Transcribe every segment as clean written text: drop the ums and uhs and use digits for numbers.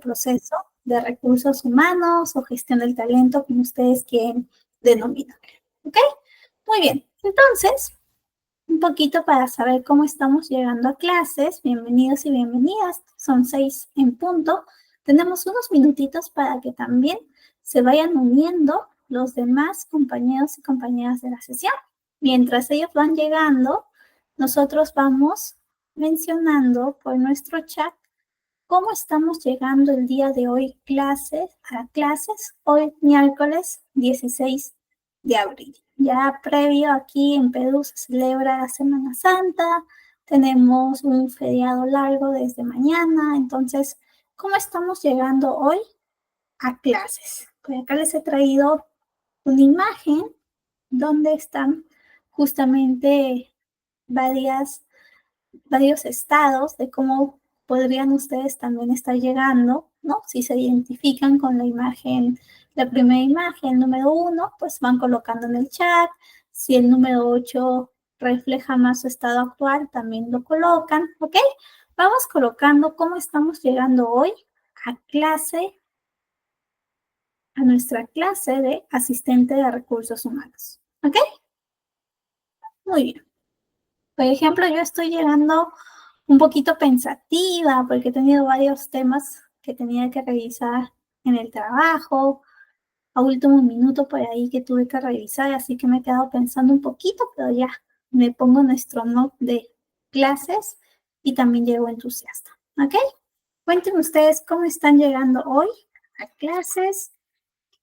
proceso de recursos humanos o gestión del talento, como ustedes quieren denominar. ¿Ok? Muy bien. Entonces, un poquito para saber cómo estamos llegando a clases. Bienvenidos y bienvenidas. Son 6 en punto. Tenemos unos minutitos para que también se vayan uniendo los demás compañeros y compañeras de la sesión. Mientras ellos van llegando, nosotros vamos mencionando por nuestro chat cómo estamos llegando el día de hoy a clases, hoy miércoles 16 de abril. Ya previo aquí en Perú se celebra la Semana Santa, tenemos un feriado largo desde mañana, entonces, ¿cómo estamos llegando hoy a clases? Pues acá les he traído una imagen donde están justamente varios estados de cómo podrían ustedes también estar llegando, ¿no? Si se identifican con la imagen, la primera imagen, número 1, pues van colocando en el chat. Si el número 8 refleja más su estado actual, también lo colocan, ¿ok? Vamos colocando cómo estamos llegando hoy a nuestra clase de asistente de recursos humanos, ¿ok? Muy bien. Por ejemplo, yo estoy llegando un poquito pensativa porque he tenido varios temas que tenía que revisar en el trabajo, a último minuto por ahí que tuve que revisar, así que me he quedado pensando un poquito, pero ya me pongo nuestro note de clases y también llego entusiasta, ¿ok? Cuéntenme ustedes cómo están llegando hoy a clases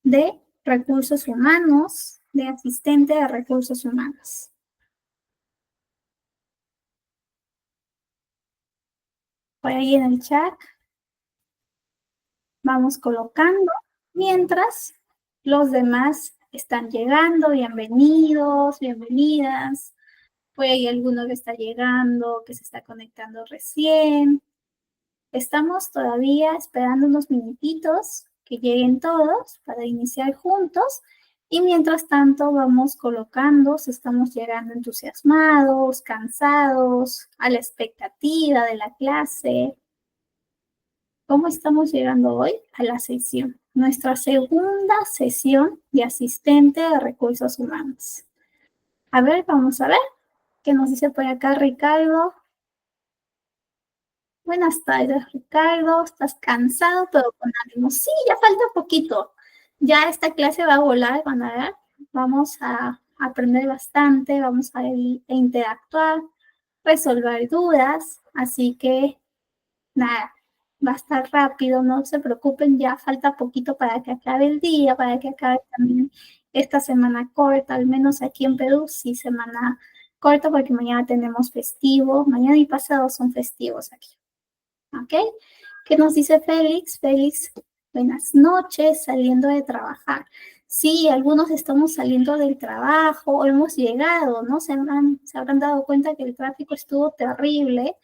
de recursos humanos, de asistente de recursos humanos. Por ahí en el chat vamos colocando mientras los demás están llegando. Bienvenidos, bienvenidas. Pues hay alguno que está llegando, que se está conectando recién. Estamos todavía esperando unos minutitos que lleguen todos para iniciar juntos. Y mientras tanto vamos colocando si estamos llegando entusiasmados, cansados, a la expectativa de la clase. ¿Cómo estamos llegando hoy a la sesión? Nuestra segunda sesión de asistente de recursos humanos. A ver, vamos a ver qué nos dice por acá Ricardo. Buenas tardes, Ricardo. ¿Estás cansado pero con ánimo? Sí, ya falta poquito. Ya esta clase va a volar, van a ver. Vamos a aprender bastante, vamos a interactuar, resolver dudas. Así que, nada, va a estar rápido, no se preocupen, ya falta poquito para que acabe el día, para que acabe también esta semana corta, al menos aquí en Perú, sí, semana corta porque mañana tenemos festivo, mañana y pasado son festivos aquí. ¿Ok? ¿Qué nos dice Félix? Félix, buenas noches, saliendo de trabajar. Sí, algunos estamos saliendo del trabajo, o hemos llegado, ¿no? Se habrán dado cuenta que el tráfico estuvo terrible.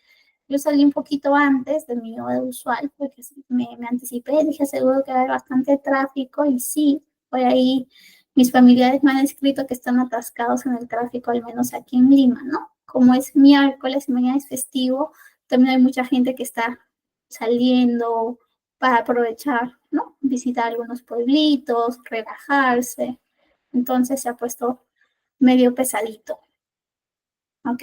Yo salí un poquito antes de mi hora usual porque me anticipé, dije seguro que va a haber bastante tráfico y sí, por ahí mis familiares me han escrito que están atascados en el tráfico, al menos aquí en Lima, ¿no? Como es miércoles y mañana es festivo, también hay mucha gente que está saliendo para aprovechar, ¿no? Visitar algunos pueblitos, relajarse. Entonces se ha puesto medio pesadito. ¿Ok?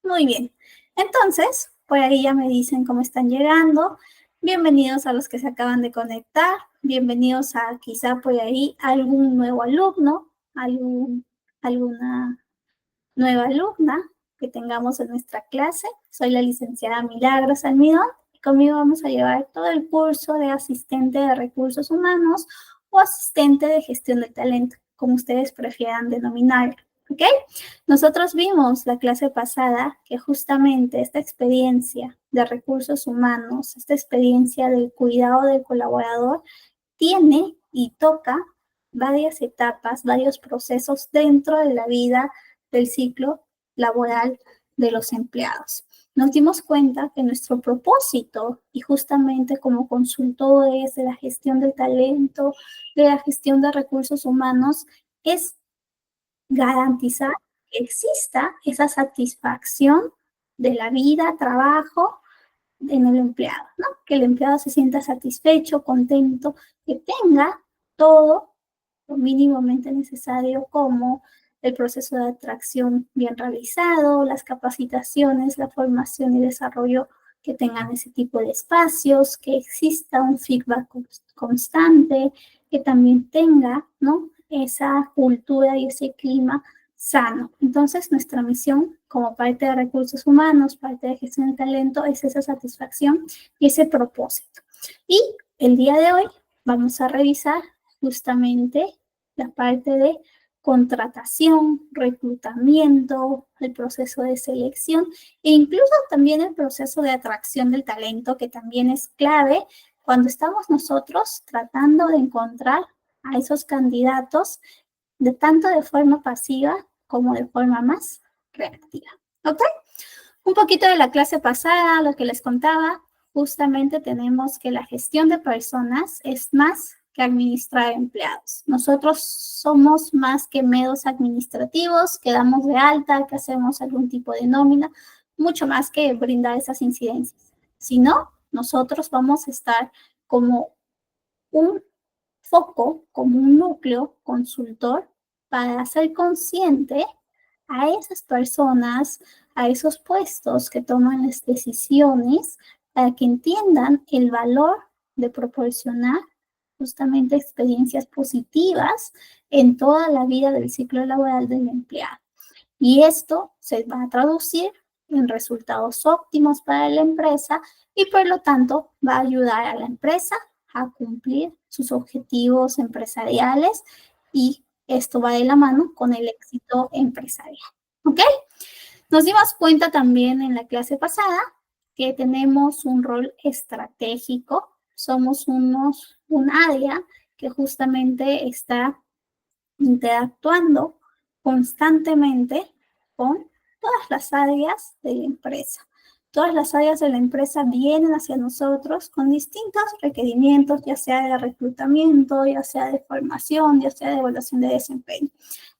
Muy bien. Entonces, por ahí ya me dicen cómo están llegando. Bienvenidos a los que se acaban de conectar. Bienvenidos a quizá por ahí algún nuevo alumno, alguna nueva alumna que tengamos en nuestra clase. Soy la licenciada Milagros Almidón y conmigo vamos a llevar todo el curso de asistente de recursos humanos o asistente de gestión de talento, como ustedes prefieran denominar. ¿Ok? Nosotros vimos la clase pasada que justamente esta experiencia de recursos humanos, esta experiencia del cuidado del colaborador, tiene y toca varias etapas, varios procesos dentro de la vida del ciclo laboral de los empleados. Nos dimos cuenta que nuestro propósito, y justamente como consultores de la gestión del talento, de la gestión de recursos humanos, es garantizar que exista esa satisfacción de la vida, trabajo, en el empleado, ¿no? Que el empleado se sienta satisfecho, contento, que tenga todo lo mínimamente necesario como el proceso de atracción bien realizado, las capacitaciones, la formación y desarrollo que tengan ese tipo de espacios, que exista un feedback constante, que también tenga, ¿no? Esa cultura y ese clima sano. Entonces, nuestra misión como parte de recursos humanos, parte de gestión de talento, es esa satisfacción y ese propósito. Y el día de hoy vamos a revisar justamente la parte de contratación, reclutamiento, el proceso de selección e incluso también el proceso de atracción del talento, que también es clave cuando estamos nosotros tratando de encontrar a esos candidatos de tanto de forma pasiva como de forma más reactiva. ¿Ok? Un poquito de la clase pasada, lo que les contaba, justamente tenemos que la gestión de personas es más que administrar empleados. Nosotros somos más que medios administrativos, que damos de alta, que hacemos algún tipo de nómina, mucho más que brindar esas incidencias. Si no, nosotros vamos a estar como un foco, como un núcleo consultor para hacer consciente a esas personas, a esos puestos que toman las decisiones, para que entiendan el valor de proporcionar justamente experiencias positivas en toda la vida del ciclo laboral del empleado. Y esto se va a traducir en resultados óptimos para la empresa y por lo tanto va a ayudar a la empresa a cumplir sus objetivos empresariales y esto va de la mano con el éxito empresarial. ¿Ok? Nos dimos cuenta también en la clase pasada que tenemos un rol estratégico, somos un área que justamente está interactuando constantemente con todas las áreas de la empresa. Todas las áreas de la empresa vienen hacia nosotros con distintos requerimientos, ya sea de reclutamiento, ya sea de formación, ya sea de evaluación de desempeño.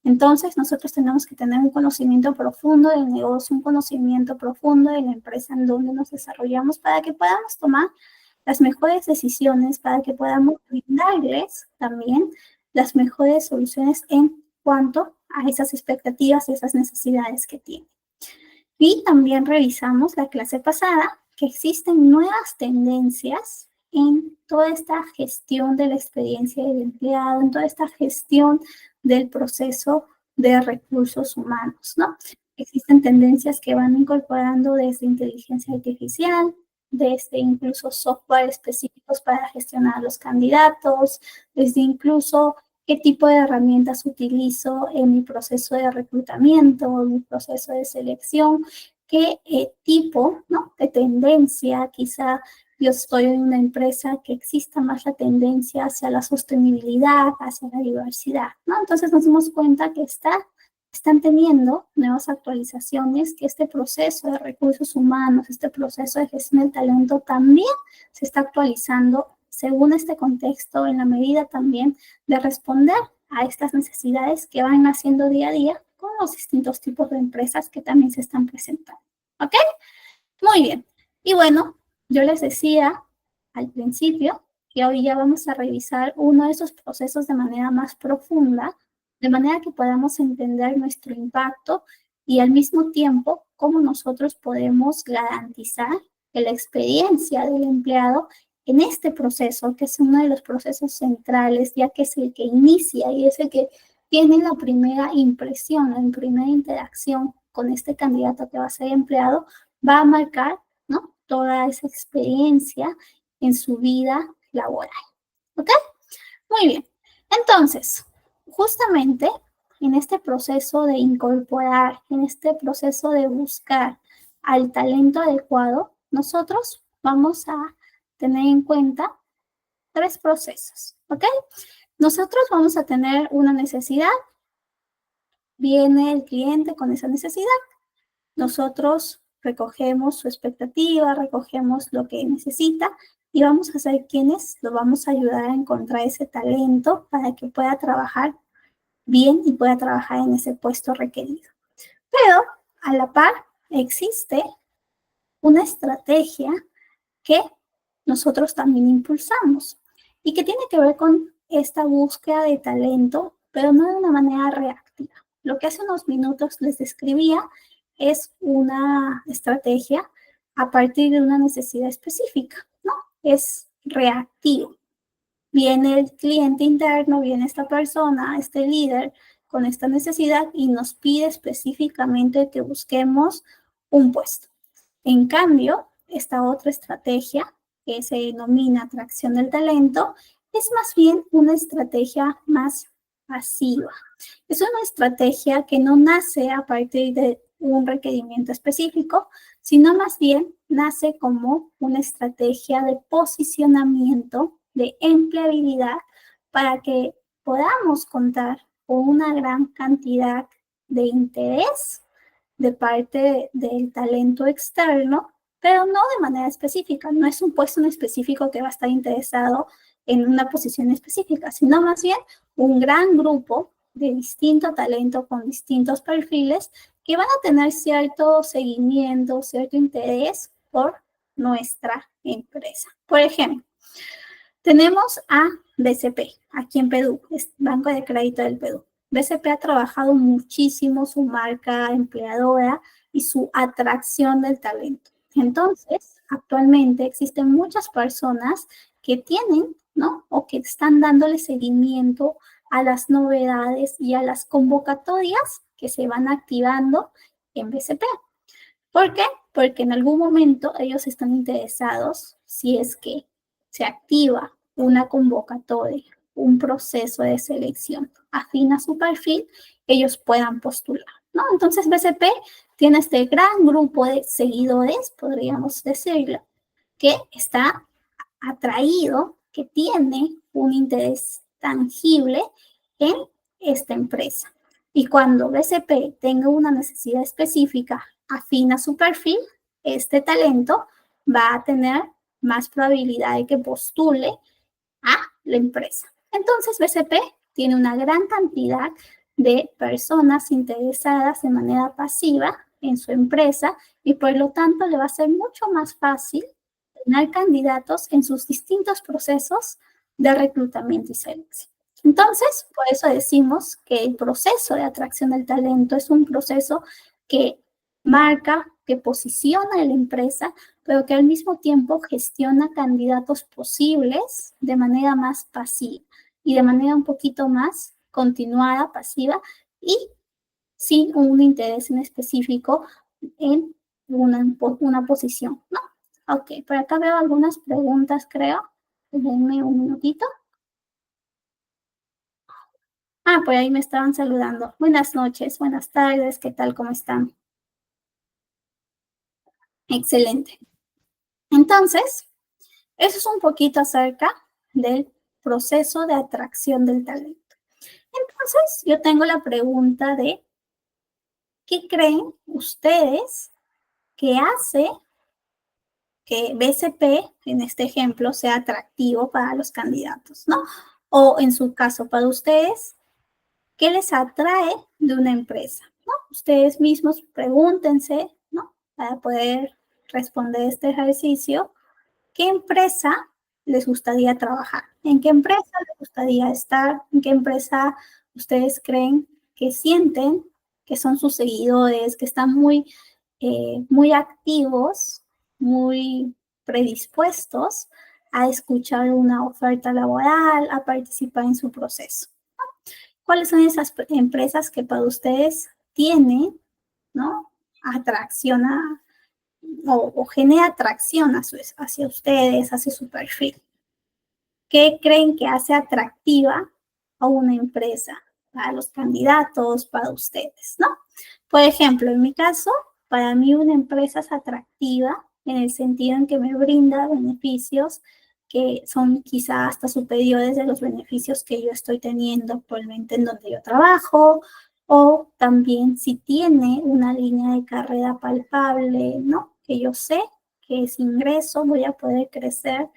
Entonces, nosotros tenemos que tener un conocimiento profundo del negocio, un conocimiento profundo de la empresa en donde nos desarrollamos para que podamos tomar las mejores decisiones, para que podamos brindarles también las mejores soluciones en cuanto a esas expectativas y esas necesidades que tienen. Y también revisamos la clase pasada que existen nuevas tendencias en toda esta gestión de la experiencia del empleado, en toda esta gestión del proceso de recursos humanos, ¿no? Existen tendencias que van incorporando desde inteligencia artificial, desde incluso software específicos para gestionar los candidatos, desde incluso qué tipo de herramientas utilizo en mi proceso de reclutamiento, en mi proceso de selección, qué tipo, ¿no?, de tendencia. Quizá yo estoy en una empresa que exista más la tendencia hacia la sostenibilidad, hacia la diversidad, ¿no? Entonces nos dimos cuenta que están teniendo nuevas actualizaciones, que este proceso de recursos humanos, este proceso de gestión del talento también se está actualizando según este contexto, en la medida también de responder a estas necesidades que van naciendo día a día con los distintos tipos de empresas que también se están presentando. ¿Ok? Muy bien. Y bueno, yo les decía al principio que hoy ya vamos a revisar uno de esos procesos de manera más profunda, de manera que podamos entender nuestro impacto y al mismo tiempo cómo nosotros podemos garantizar que la experiencia del empleado en este proceso, que es uno de los procesos centrales, ya que es el que inicia y es el que tiene la primera impresión, la primera interacción con este candidato que va a ser empleado, va a marcar, ¿no?, toda esa experiencia en su vida laboral. ¿Ok? Muy bien. Entonces, justamente en este proceso de incorporar, en este proceso de buscar al talento adecuado, nosotros vamos a tener en cuenta 3 procesos, ¿ok? Nosotros vamos a tener una necesidad, viene el cliente con esa necesidad, nosotros recogemos su expectativa, recogemos lo que necesita y vamos a ser quienes lo vamos a ayudar a encontrar ese talento para que pueda trabajar bien y pueda trabajar en ese puesto requerido. Pero a la par existe una estrategia que nosotros también impulsamos y que tiene que ver con esta búsqueda de talento, pero no de una manera reactiva. Lo que hace unos minutos les describía es una estrategia a partir de una necesidad específica, ¿no? Es reactivo. Viene el cliente interno, viene esta persona, este líder con esta necesidad y nos pide específicamente que busquemos un puesto. En cambio, esta otra estrategia que se denomina atracción del talento es más bien una estrategia más pasiva. Es una estrategia que no nace a partir de un requerimiento específico, sino más bien nace como una estrategia de posicionamiento, de empleabilidad, para que podamos contar con una gran cantidad de interés de parte del talento externo, pero no de manera específica. No es un puesto en específico que va a estar interesado en una posición específica, sino más bien un gran grupo de distinto talento con distintos perfiles que van a tener cierto seguimiento, cierto interés por nuestra empresa. Por ejemplo, tenemos a BCP, aquí en Perú, es Banco de Crédito del Perú. BCP ha trabajado muchísimo su marca empleadora y su atracción del talento. Entonces, actualmente existen muchas personas que tienen, ¿no? O que están dándole seguimiento a las novedades y a las convocatorias que se van activando en BCP. ¿Por qué? Porque en algún momento ellos están interesados, si es que se activa una convocatoria, un proceso de selección afín a su perfil, ellos puedan postular, ¿no? Entonces BCP tiene este gran grupo de seguidores, podríamos decirlo, que está atraído, que tiene un interés tangible en esta empresa. Y cuando BCP tenga una necesidad específica afín a su perfil, este talento va a tener más probabilidad de que postule a la empresa. Entonces, BCP tiene una gran cantidad de personas interesadas de manera pasiva en su empresa y por lo tanto le va a ser mucho más fácil tener candidatos en sus distintos procesos de reclutamiento y selección. Entonces, por eso decimos que el proceso de atracción del talento es un proceso que marca, que posiciona a la empresa, pero que al mismo tiempo gestiona candidatos posibles de manera más pasiva y de manera un poquito más continuada, pasiva y sin un interés en específico en una posición, ¿no? Ok, por acá veo algunas preguntas, creo. Denme un minutito. Ah, por ahí me estaban saludando. Buenas noches, buenas tardes, ¿qué tal? ¿Cómo están? Excelente. Entonces, eso es un poquito acerca del proceso de atracción del talento. Entonces, yo tengo la pregunta de, ¿qué creen ustedes que hace que BCP, en este ejemplo, sea atractivo para los candidatos, ¿no? O en su caso, para ustedes, ¿qué les atrae de una empresa? ¿No? Ustedes mismos pregúntense, ¿no? Para poder responder este ejercicio, ¿qué empresa les gustaría trabajar? ¿En qué empresa les gustaría estar? ¿En qué empresa ustedes creen que sienten que son sus seguidores, que están muy activos, muy predispuestos a escuchar una oferta laboral, a participar en su proceso? ¿Cuáles son esas empresas que para ustedes tienen, ¿no? Atracción o genera atracción hacia ustedes, hacia su perfil? ¿Qué creen que hace atractiva a una empresa para los candidatos, para ustedes, ¿no? Por ejemplo, en mi caso, para mí una empresa es atractiva en el sentido en que me brinda beneficios que son quizá hasta superiores de los beneficios que yo estoy teniendo actualmente en donde yo trabajo, o también si tiene una línea de carrera palpable, ¿no? Que yo sé que ese ingreso voy a poder crecer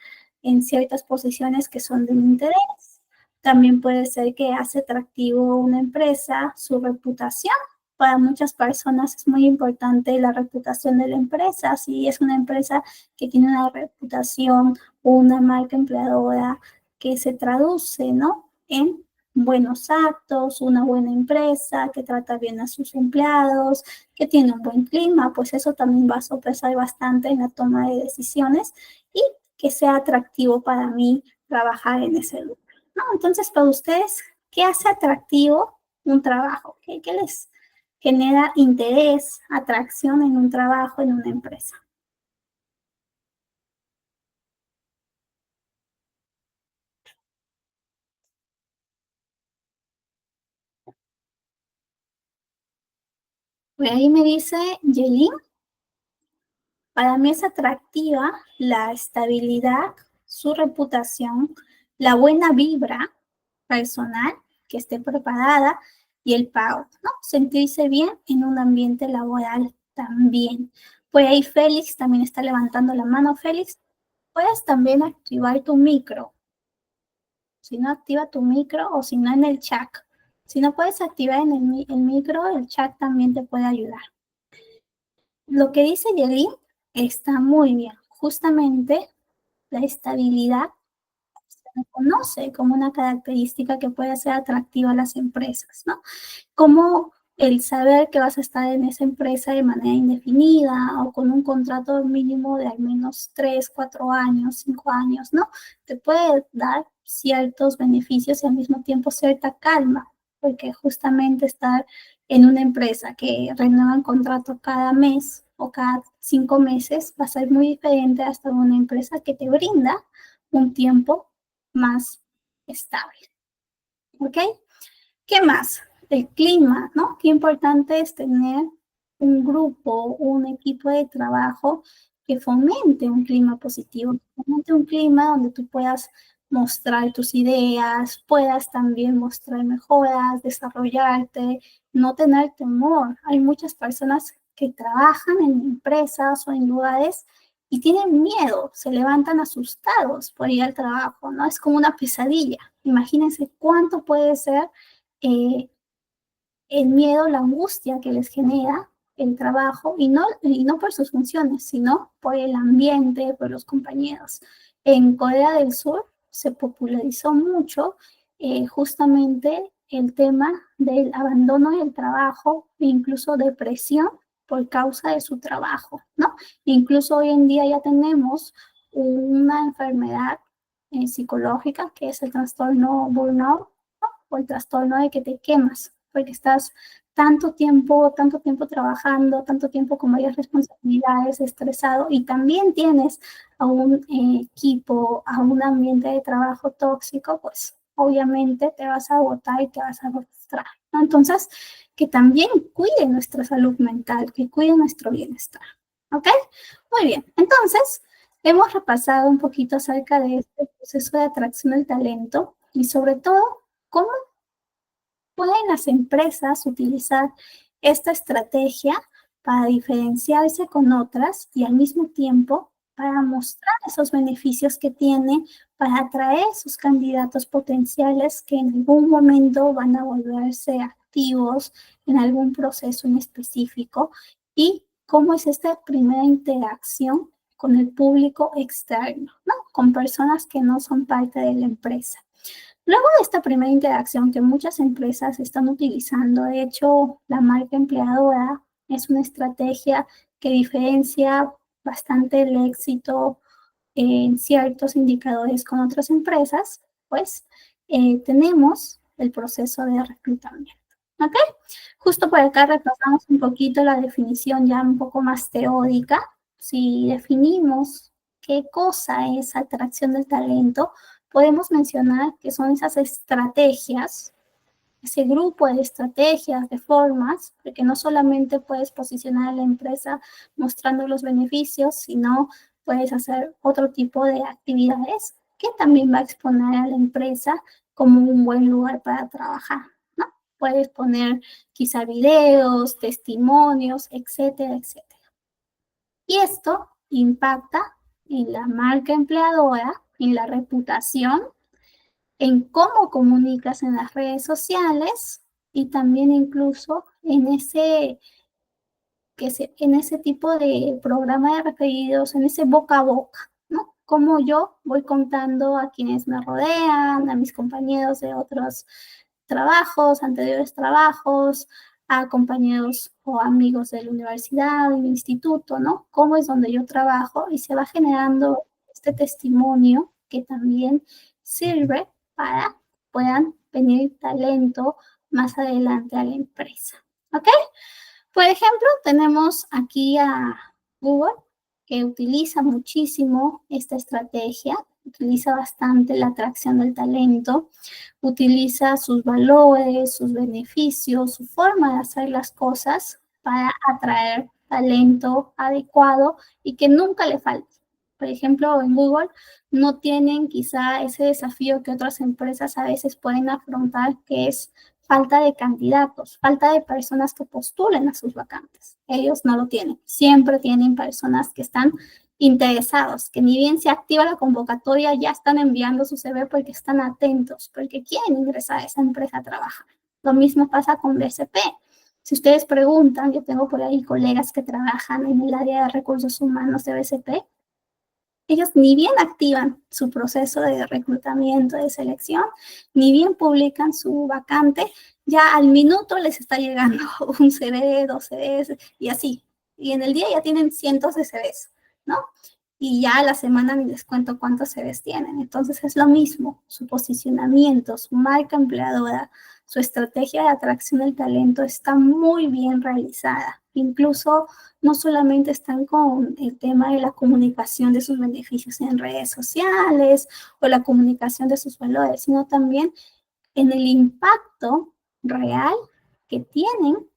en ciertas posiciones que son de mi interés. También puede ser que hace atractivo una empresa su reputación, para muchas personas es muy importante la reputación de la empresa. Si es una empresa que tiene una reputación o una marca empleadora que se traduce, ¿no? En buenos actos, una buena empresa que trata bien a sus empleados, que tiene un buen clima, pues eso también va a sopesar bastante en la toma de decisiones y que sea atractivo para mí trabajar en ese lugar, ¿no? Entonces, para ustedes, ¿qué hace atractivo un trabajo? ¿Qué les genera interés, atracción en un trabajo, en una empresa? Pues ahí me dice Yelin, para mí es atractiva la estabilidad, su reputación, la buena vibra personal, que esté preparada y el pago, ¿no? Sentirse bien en un ambiente laboral también. Pues ahí Félix también está levantando la mano. Félix, puedes también activar tu micro. Si no, activa tu micro o si no en el chat. Si no puedes activar en el micro, el chat también te puede ayudar. Lo que dice Yelin está muy bien. Justamente la estabilidad se reconoce como una característica que puede ser atractiva a las empresas, ¿no? Como el saber que vas a estar en esa empresa de manera indefinida o con un contrato mínimo de al menos 3, 4 años, 5 años, ¿no? Te puede dar ciertos beneficios y al mismo tiempo cierta calma, porque justamente estar en una empresa que renueva el contrato cada mes o cada 5 meses va a ser muy diferente a estar en una empresa que te brinda un tiempo más estable. ¿Ok? ¿Qué más? El clima, ¿no? Qué importante es tener un grupo, un equipo de trabajo que fomente un clima positivo, que fomente un clima donde tú puedas mostrar tus ideas, puedas también mostrar mejoras, desarrollarte, no tener temor. Hay muchas personas que trabajan en empresas o en lugares y tienen miedo, se levantan asustados por ir al trabajo, ¿no? Es como una pesadilla. Imagínense cuánto puede ser eh, el miedo, la angustia que les genera el trabajo y no por sus funciones, sino por el ambiente, por los compañeros. En Corea del Sur se popularizó mucho justamente el tema del abandono del trabajo e incluso depresión por causa de su trabajo, ¿no? Incluso hoy en día ya tenemos una enfermedad psicológica que es el trastorno burnout, ¿no? O el trastorno de que te quemas porque estás tanto tiempo trabajando, tanto tiempo con varias responsabilidades, estresado, y también tienes a un equipo, a un ambiente de trabajo tóxico, pues obviamente te vas a agotar y te vas a frustrar, ¿no? Entonces, que también cuide nuestra salud mental, que cuide nuestro bienestar, ¿ok? Muy bien, entonces, hemos repasado un poquito acerca de este proceso de atracción del talento y sobre todo, cómo pueden las empresas utilizar esta estrategia para diferenciarse con otras y al mismo tiempo para mostrar esos beneficios que tienen para atraer sus candidatos potenciales que en algún momento van a volverse activos en algún proceso en específico y cómo es esta primera interacción con el público externo, ¿no? Con personas que no son parte de la empresa. Luego de esta primera interacción que muchas empresas están utilizando, de hecho, la marca empleadora es una estrategia que diferencia bastante el éxito en ciertos indicadores con otras empresas, pues tenemos el proceso de reclutamiento. ¿Ok? Justo por acá repasamos un poquito la definición ya un poco más teórica. Si definimos qué cosa es atracción del talento, podemos mencionar que son esas estrategias, ese grupo de estrategias, de formas, porque no solamente puedes posicionar a la empresa mostrando los beneficios, sino puedes hacer otro tipo de actividades que también va a exponer a la empresa como un buen lugar para trabajar, ¿no? Puedes poner quizá videos, testimonios, etcétera, etcétera. Y esto impacta en la marca empleadora, en la reputación, en cómo comunicas en las redes sociales y también incluso en ese en ese tipo de programa de referidos, en ese boca a boca, ¿no? Como yo voy contando a quienes me rodean, a mis compañeros de otros trabajos, anteriores trabajos, a compañeros o amigos de la universidad, del instituto, ¿no? Cómo es donde yo trabajo y se va generando este testimonio que también sirve para que puedan venir talento más adelante a la empresa. ¿Ok? Por ejemplo, tenemos aquí a Google, que utiliza muchísimo esta estrategia, utiliza bastante la atracción del talento, utiliza sus valores, sus beneficios, su forma de hacer las cosas para atraer talento adecuado y que nunca le falte. Por ejemplo, en Google no tienen quizá ese desafío que otras empresas a veces pueden afrontar, que es falta de candidatos, falta de personas que postulen a sus vacantes. Ellos no lo tienen. Siempre tienen personas que están interesados, que ni bien se activa la convocatoria, ya están enviando su CV porque están atentos, porque quieren ingresar a esa empresa a trabajar. Lo mismo pasa con BCP. Si ustedes preguntan, yo tengo por ahí colegas que trabajan en el área de recursos humanos de BCP, ellos ni bien activan su proceso de reclutamiento, de selección, ni bien publican su vacante, ya al minuto les está llegando un CV, dos CVs y así. Y en el día ya tienen cientos de CVs, ¿no? Y ya a la semana ni les cuento cuántos CVs tienen. Entonces es lo mismo, su posicionamiento, su marca empleadora, su estrategia de atracción del talento está muy bien realizada. Incluso no solamente están con el tema de la comunicación de sus beneficios en redes sociales o la comunicación de sus valores, sino también en el impacto real que tienen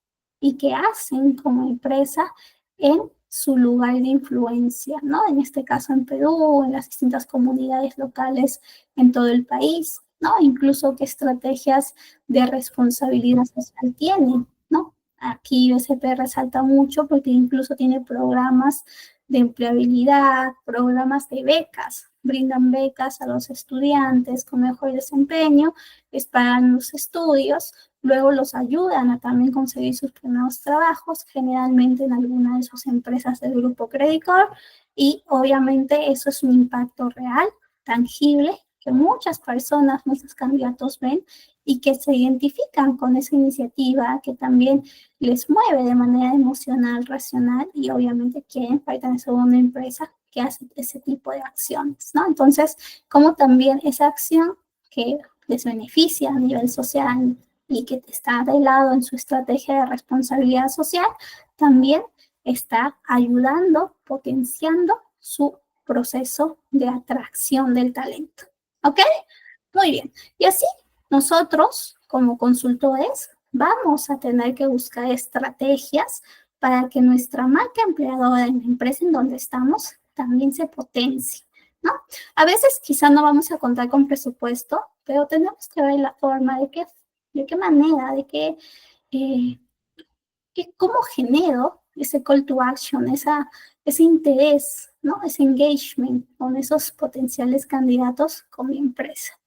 y que hacen como empresa en su lugar de influencia, ¿no? En este caso en Perú, en las distintas comunidades locales en todo el país, ¿no? Incluso qué estrategias de responsabilidad social tienen, ¿no? Aquí USP resalta mucho porque incluso tiene programas de empleabilidad, programas de becas, brindan becas a los estudiantes con mejor desempeño, les pagan los estudios, luego los ayudan a también conseguir sus primeros trabajos, generalmente en alguna de sus empresas del grupo Credit Corp, y obviamente eso es un impacto real, tangible, que muchas personas, muchos candidatos ven y que se identifican con esa iniciativa, que también les mueve de manera emocional, racional y obviamente quieren pertenecer a una empresa que hace ese tipo de acciones, ¿no? Entonces, como también esa acción que les beneficia a nivel social y que está de lado en su estrategia de responsabilidad social, también está ayudando, potenciando su proceso de atracción del talento. ¿Ok? Muy bien. Y así nosotros, como consultores, vamos a tener que buscar estrategias para que nuestra marca empleadora en la empresa en donde estamos también se potencie, ¿no? A veces quizá no vamos a contar con presupuesto, pero tenemos que ver la forma de qué manera, eh, cómo genero ese call to action, ese interés, ¿no? Ese engagement con esos potenciales candidatos con mi empresa.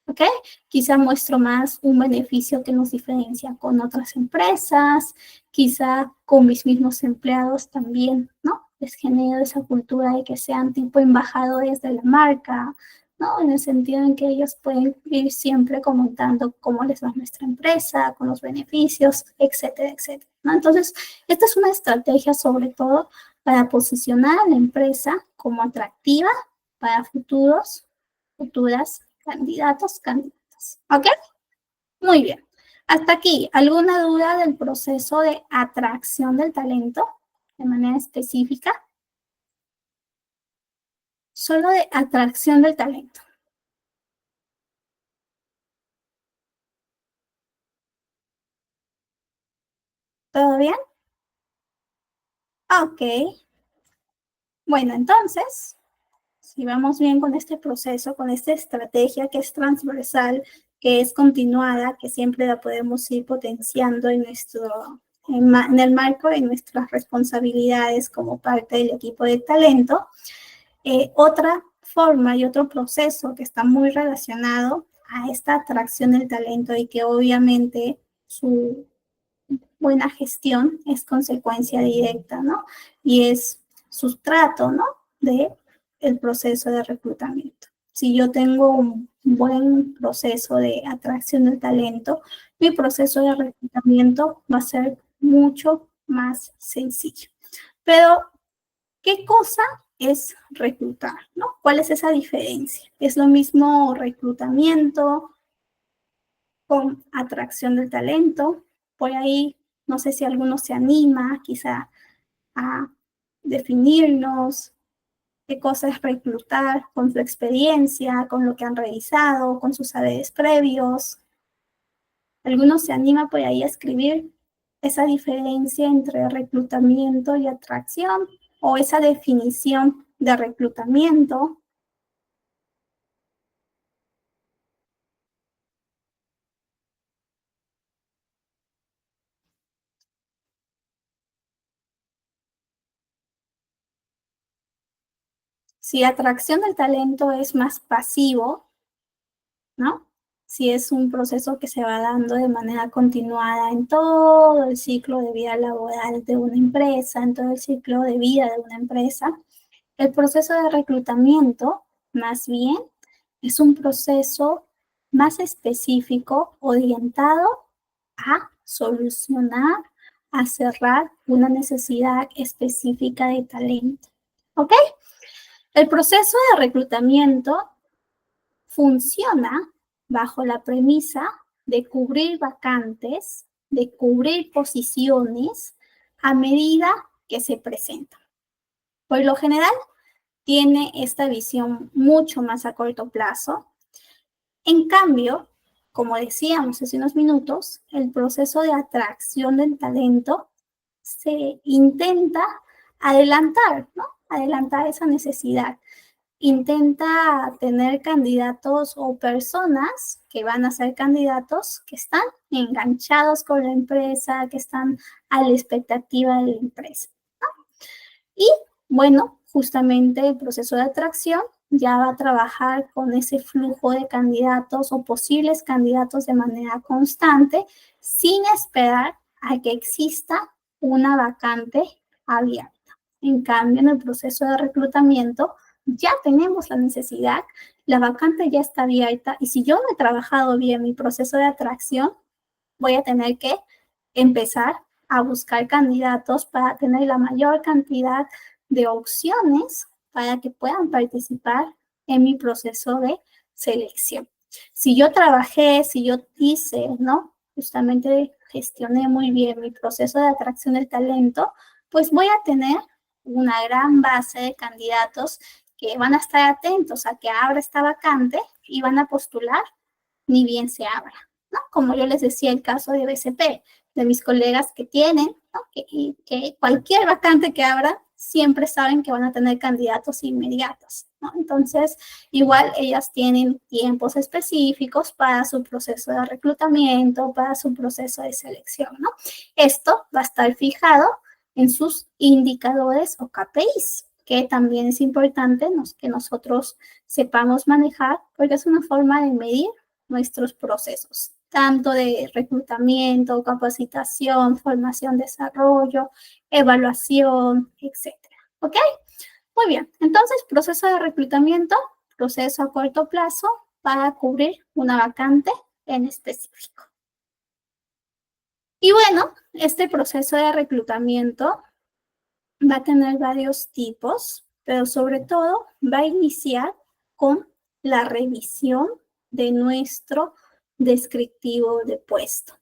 ¿Ok? Quizá muestro más un beneficio que nos diferencia con otras empresas, quizá con mis mismos empleados también, ¿no? Les genero esa cultura de que sean tipo embajadores de la marca, ¿no? En el sentido en que ellos pueden ir siempre comentando cómo les va nuestra empresa, con los beneficios, etcétera, etcétera, ¿no? Entonces, esta es una estrategia sobre todo para posicionar a la empresa como atractiva para futuras candidatos, candidatas. ¿Ok? Muy bien. Hasta aquí, ¿alguna duda del proceso de atracción del talento de manera específica? Solo de atracción del talento. ¿Todo bien? Ok. Bueno, entonces, si vamos bien con este proceso, con esta estrategia que es transversal, que es continuada, que siempre la podemos ir potenciando en el marco de nuestras responsabilidades como parte del equipo de talento, otra forma y otro proceso que está muy relacionado a esta atracción del talento y que obviamente su buena gestión es consecuencia directa, ¿no? Y es sustrato, ¿no? De el proceso de reclutamiento. Si yo tengo un buen proceso de atracción del talento, mi proceso de reclutamiento va a ser mucho más sencillo. Pero, ¿qué cosa es reclutar, ¿no? ¿Cuál es esa diferencia? ¿Es lo mismo reclutamiento con atracción del talento? Por ahí, no sé si alguno se anima quizá a definirnos qué cosa es reclutar con su experiencia, con lo que han realizado, con sus saberes previos. ¿Alguno se anima por ahí a escribir esa diferencia entre reclutamiento y atracción o esa definición de reclutamiento? Si atracción del talento es más pasivo, ¿no? Si es un proceso que se va dando de manera continuada en todo el ciclo de vida laboral de una empresa, en todo el ciclo de vida de una empresa, el proceso de reclutamiento, más bien, es un proceso más específico orientado a solucionar, a cerrar una necesidad específica de talento. ¿Ok? El proceso de reclutamiento funciona bajo la premisa de cubrir vacantes, de cubrir posiciones a medida que se presentan. Por lo general, tiene esta visión mucho más a corto plazo. En cambio, como decíamos hace unos minutos, el proceso de atracción del talento se intenta adelantar, ¿no? Adelantar esa necesidad. Intenta tener candidatos o personas que van a ser candidatos que están enganchados con la empresa, que están a la expectativa de la empresa, ¿no? Y bueno, justamente el proceso de atracción ya va a trabajar con ese flujo de candidatos o posibles candidatos de manera constante, sin esperar a que exista una vacante abierta. En cambio, en el proceso de reclutamiento ya tenemos la necesidad, la vacante ya está abierta y si yo no he trabajado bien mi proceso de atracción, voy a tener que empezar a buscar candidatos para tener la mayor cantidad de opciones para que puedan participar en mi proceso de selección. Si yo trabajé, si yo hice, ¿no? Justamente gestioné muy bien mi proceso de atracción del talento, pues voy a tener una gran base de candidatos que van a estar atentos a que abra esta vacante y van a postular ni bien se abra, ¿no? Como yo les decía el caso de BCP, de mis colegas que tienen, ¿no? que cualquier vacante que abra, siempre saben que van a tener candidatos inmediatos, ¿no? Entonces, igual ellas tienen tiempos específicos para su proceso de reclutamiento, para su proceso de selección, ¿no? Esto va a estar fijado en sus indicadores o KPIs, que también es importante que nosotros sepamos manejar, porque es una forma de medir nuestros procesos, tanto de reclutamiento, capacitación, formación, desarrollo, evaluación, etcétera. ¿Ok? Muy bien. Entonces, proceso de reclutamiento, proceso a corto plazo para cubrir una vacante en específico. Y bueno, este proceso de reclutamiento va a tener varios tipos, pero sobre todo va a iniciar con la revisión de nuestro descriptivo de puesto.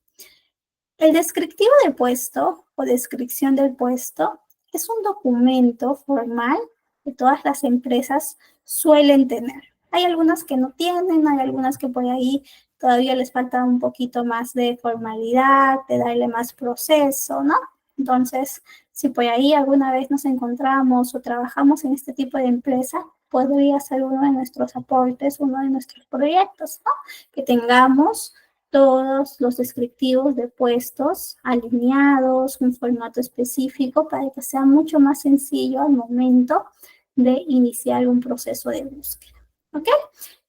El descriptivo de puesto o descripción del puesto es un documento formal que todas las empresas suelen tener. Hay algunas que no tienen, hay algunas que por ahí todavía les falta un poquito más de formalidad, de darle más proceso, ¿no? Entonces, si por ahí alguna vez nos encontramos o trabajamos en este tipo de empresa, podría ser uno de nuestros aportes, uno de nuestros proyectos, ¿no? Que tengamos todos los descriptivos de puestos alineados, un formato específico para que sea mucho más sencillo al momento de iniciar un proceso de búsqueda. ¿Ok?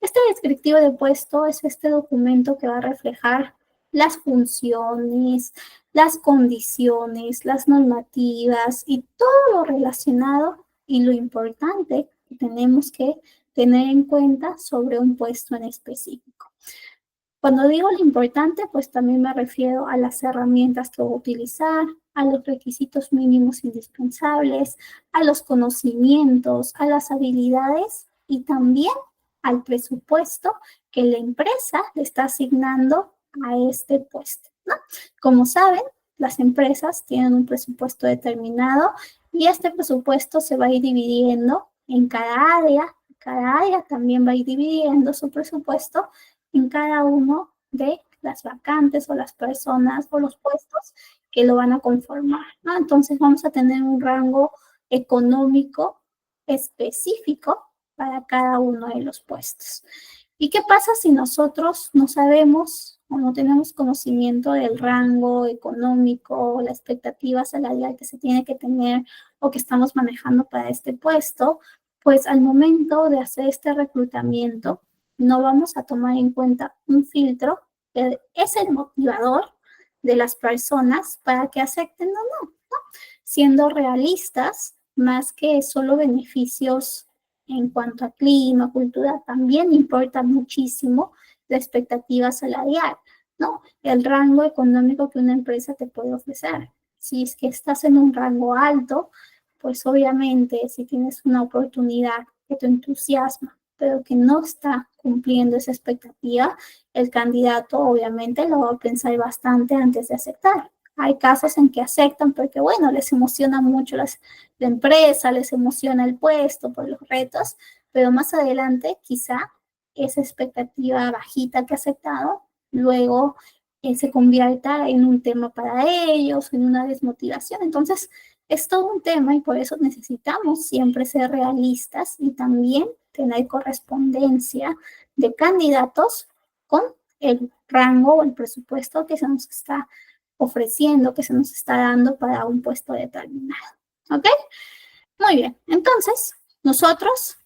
Este descriptivo de puesto es este documento que va a reflejar las funciones, las condiciones, las normativas y todo lo relacionado y lo importante que tenemos que tener en cuenta sobre un puesto en específico. Cuando digo lo importante, pues también me refiero a las herramientas que voy a utilizar, a los requisitos mínimos indispensables, a los conocimientos, a las habilidades y también al presupuesto que la empresa le está asignando a este puesto, ¿no? Como saben, las empresas tienen un presupuesto determinado y este presupuesto se va a ir dividiendo en cada área. Cada área también va a ir dividiendo su presupuesto en cada uno de las vacantes o las personas o los puestos que lo van a conformar, ¿no? Entonces vamos a tener un rango económico específico para cada uno de los puestos. ¿Y qué pasa si nosotros no sabemos o no tenemos conocimiento del rango económico o la expectativa salarial que se tiene que tener o que estamos manejando para este puesto? Pues al momento de hacer este reclutamiento, no vamos a tomar en cuenta un filtro que es el motivador de las personas para que acepten o no, ¿no? Siendo realistas, más que solo beneficios en cuanto a clima, cultura, también importa muchísimo la expectativa salarial, ¿no? El rango económico que una empresa te puede ofrecer. Si es que estás en un rango alto, pues obviamente si tienes una oportunidad que te entusiasma, pero que no está cumpliendo esa expectativa, el candidato obviamente lo va a pensar bastante antes de aceptar. Hay casos en que aceptan porque, bueno, les emociona mucho la empresa, les emociona el puesto por los retos, pero más adelante quizá esa expectativa bajita que ha aceptado, luego se convierta en un tema para ellos, en una desmotivación. Entonces, es todo un tema y por eso necesitamos siempre ser realistas y también tener correspondencia de candidatos con el rango o el presupuesto que se nos está ofreciendo, que se nos está dando para un puesto determinado. ¿Ok? Muy bien. Entonces, nosotros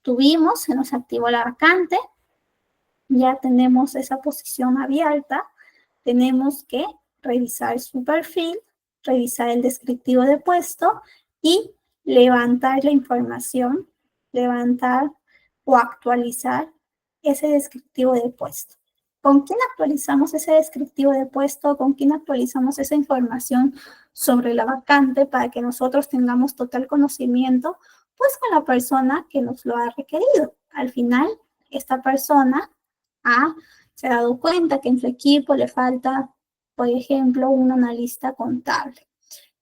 tuvimos, se nos activó la vacante, ya tenemos esa posición abierta, tenemos que revisar su perfil, revisar el descriptivo de puesto y levantar la información, levantar o actualizar ese descriptivo de puesto. ¿Con quién actualizamos ese descriptivo de puesto? ¿Con quién actualizamos esa información sobre la vacante para que nosotros tengamos total conocimiento? Pues con la persona que nos lo ha requerido. Al final, esta persona se ha dado cuenta que en su equipo le falta, por ejemplo, un analista contable.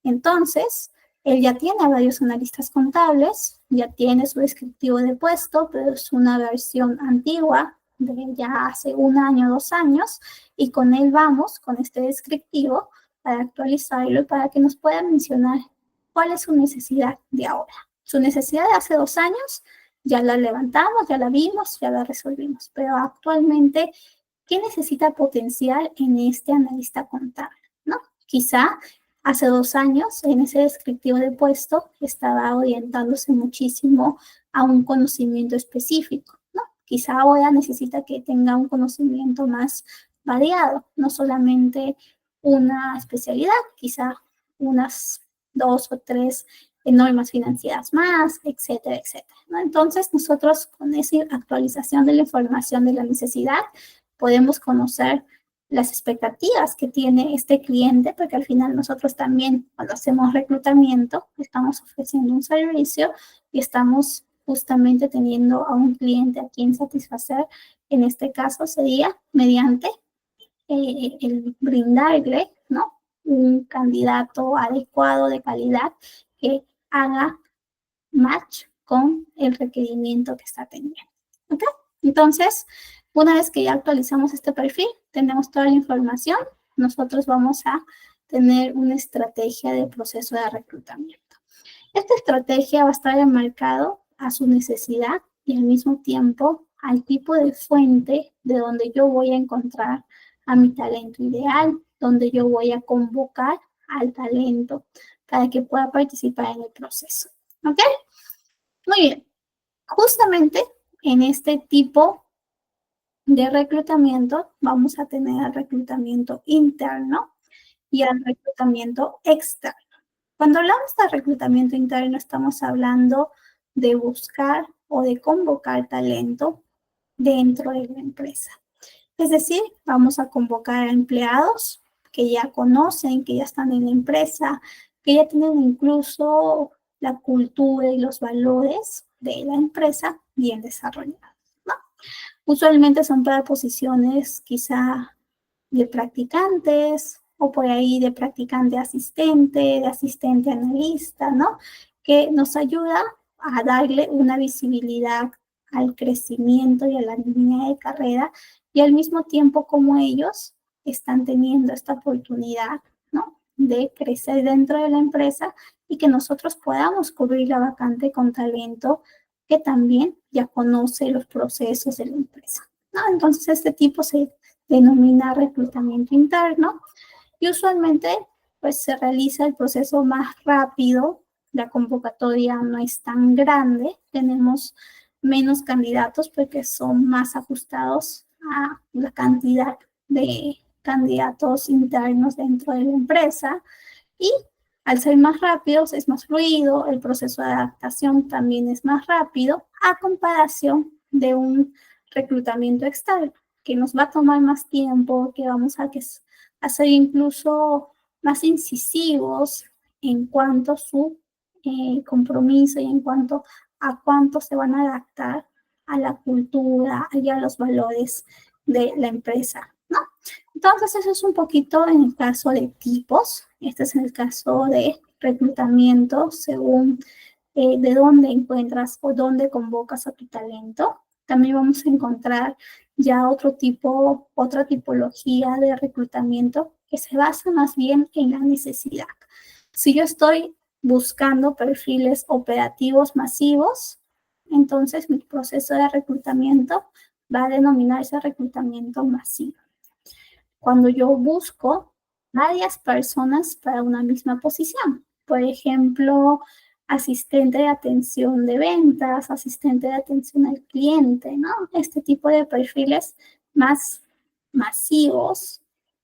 Entonces, él ya tiene varios analistas contables, ya tiene su descriptivo de puesto, pero es una versión antigua de ya hace 1 año, 2 años, y con él vamos, con este descriptivo, para actualizarlo y para que nos pueda mencionar cuál es su necesidad de ahora. Su necesidad de hace 2 años ya la levantamos, ya la vimos, ya la resolvimos, pero actualmente, ¿qué necesita potenciar en este analista contable? ¿No? Quizá hace 2 años, en ese descriptivo de puesto, estaba orientándose muchísimo a un conocimiento específico, ¿no? Quizá ahora necesita que tenga un conocimiento más variado, no solamente una especialidad, quizá unas 2 o 3 normas financieras más, etcétera, etcétera, ¿no? Entonces, nosotros con esa actualización de la información de la necesidad, podemos conocer las expectativas que tiene este cliente, porque al final nosotros también cuando hacemos reclutamiento estamos ofreciendo un servicio y estamos justamente teniendo a un cliente a quien satisfacer. En este caso sería mediante el brindarle, ¿no? Un candidato adecuado de calidad que haga match con el requerimiento que está teniendo. ¿Ok? Entonces, una vez que ya actualizamos este perfil, tenemos toda la información, nosotros vamos a tener una estrategia de proceso de reclutamiento. Esta estrategia va a estar enmarcado a su necesidad y al mismo tiempo al tipo de fuente de donde yo voy a encontrar a mi talento ideal, donde yo voy a convocar al talento para que pueda participar en el proceso. ¿Ok? Muy bien. Justamente en este tipo de reclutamiento vamos a tener el reclutamiento interno y el reclutamiento externo. Cuando hablamos de reclutamiento interno, estamos hablando de buscar o de convocar talento dentro de la empresa. Es decir, vamos a convocar a empleados que ya conocen, que ya están en la empresa, que ya tienen incluso la cultura y los valores de la empresa bien desarrollados, ¿no? Usualmente son para posiciones quizá de practicantes o por ahí de practicante asistente, de asistente analista, ¿no? Que nos ayuda a darle una visibilidad al crecimiento y a la línea de carrera y al mismo tiempo como ellos están teniendo esta oportunidad, ¿no? De crecer dentro de la empresa y que nosotros podamos cubrir la vacante con talento que también ya conoce los procesos de la empresa, ¿no? Entonces, este tipo se denomina reclutamiento interno y usualmente pues se realiza el proceso más rápido, la convocatoria no es tan grande, tenemos menos candidatos porque son más ajustados a la cantidad de candidatos internos dentro de la empresa y al ser más rápidos es más fluido, el proceso de adaptación también es más rápido a comparación de un reclutamiento externo que nos va a tomar más tiempo, que vamos a ser incluso más incisivos en cuanto a su compromiso y en cuanto a cuánto se van a adaptar a la cultura y a los valores de la empresa, ¿no? Entonces, eso es un poquito en el caso de tipos. Este es el caso de reclutamiento según de dónde encuentras o dónde convocas a tu talento. También vamos a encontrar ya otro tipo, otra tipología de reclutamiento que se basa más bien en la necesidad. Si yo estoy buscando perfiles operativos masivos, entonces mi proceso de reclutamiento va a denominarse reclutamiento masivo. Cuando yo busco varias personas para una misma posición, por ejemplo, asistente de atención de ventas, asistente de atención al cliente, ¿no? Este tipo de perfiles más masivos,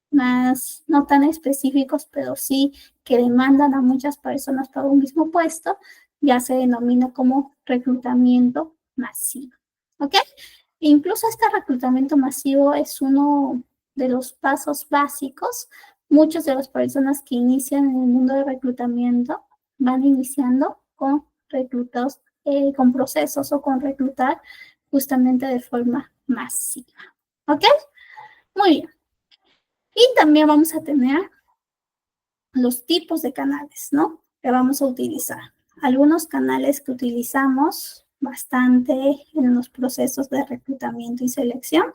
más no tan específicos, pero sí que demandan a muchas personas para un mismo puesto, ya se denomina como reclutamiento masivo, ¿ok? Incluso este reclutamiento masivo es uno de los pasos básicos. Muchas de las personas que inician en el mundo de reclutamiento van iniciando con reclutas, con procesos o con reclutar justamente de forma masiva. ¿Ok? Muy bien. Y también vamos a tener los tipos de canales, ¿no? Que vamos a utilizar. Algunos canales que utilizamos bastante en los procesos de reclutamiento y selección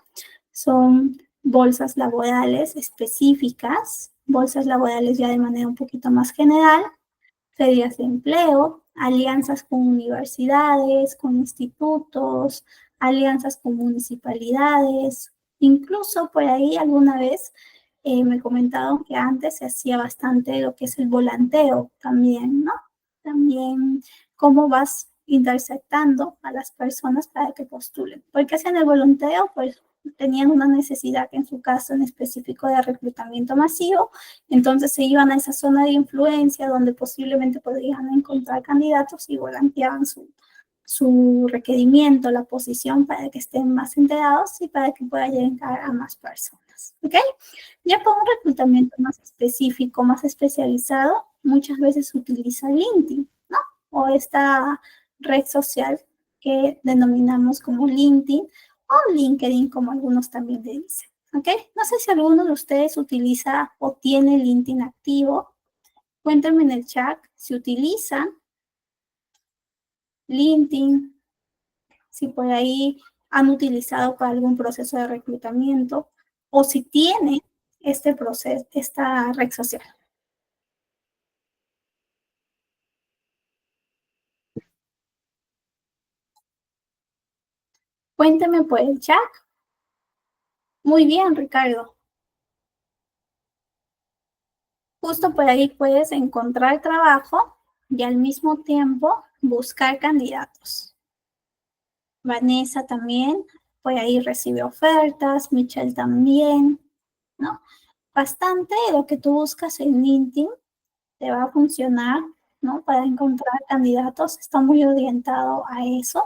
son bolsas laborales específicas, bolsas laborales ya de manera un poquito más general, ferias de empleo, alianzas con universidades, con institutos, alianzas con municipalidades, incluso por ahí alguna vez me comentaron que antes se hacía bastante lo que es el volanteo también, ¿no? También cómo vas interceptando a las personas para que postulen. ¿Por qué hacen el volanteo? Pues tenían una necesidad en su caso en específico de reclutamiento masivo, entonces se iban a esa zona de influencia donde posiblemente podrían encontrar candidatos y volanteaban su requerimiento, la posición para que estén más enterados y para que pueda llegar a más personas, ¿ok? Ya con un reclutamiento más específico, más especializado, muchas veces se utiliza LinkedIn, ¿no? O esta red social que denominamos como LinkedIn o LinkedIn, como algunos también le dicen, ¿ok? No sé si alguno de ustedes utiliza o tiene LinkedIn activo. Cuéntenme en el chat si utilizan LinkedIn, si por ahí han utilizado para algún proceso de reclutamiento o si tienen este proceso, esta red social. Cuénteme por el chat. Muy bien, Ricardo. Justo por ahí puedes encontrar trabajo y al mismo tiempo buscar candidatos. Vanessa también. pues ahí recibe ofertas, Michelle también, ¿no? Bastante de lo que tú buscas en LinkedIn te va a funcionar, ¿no? Para encontrar candidatos, está muy orientado a eso,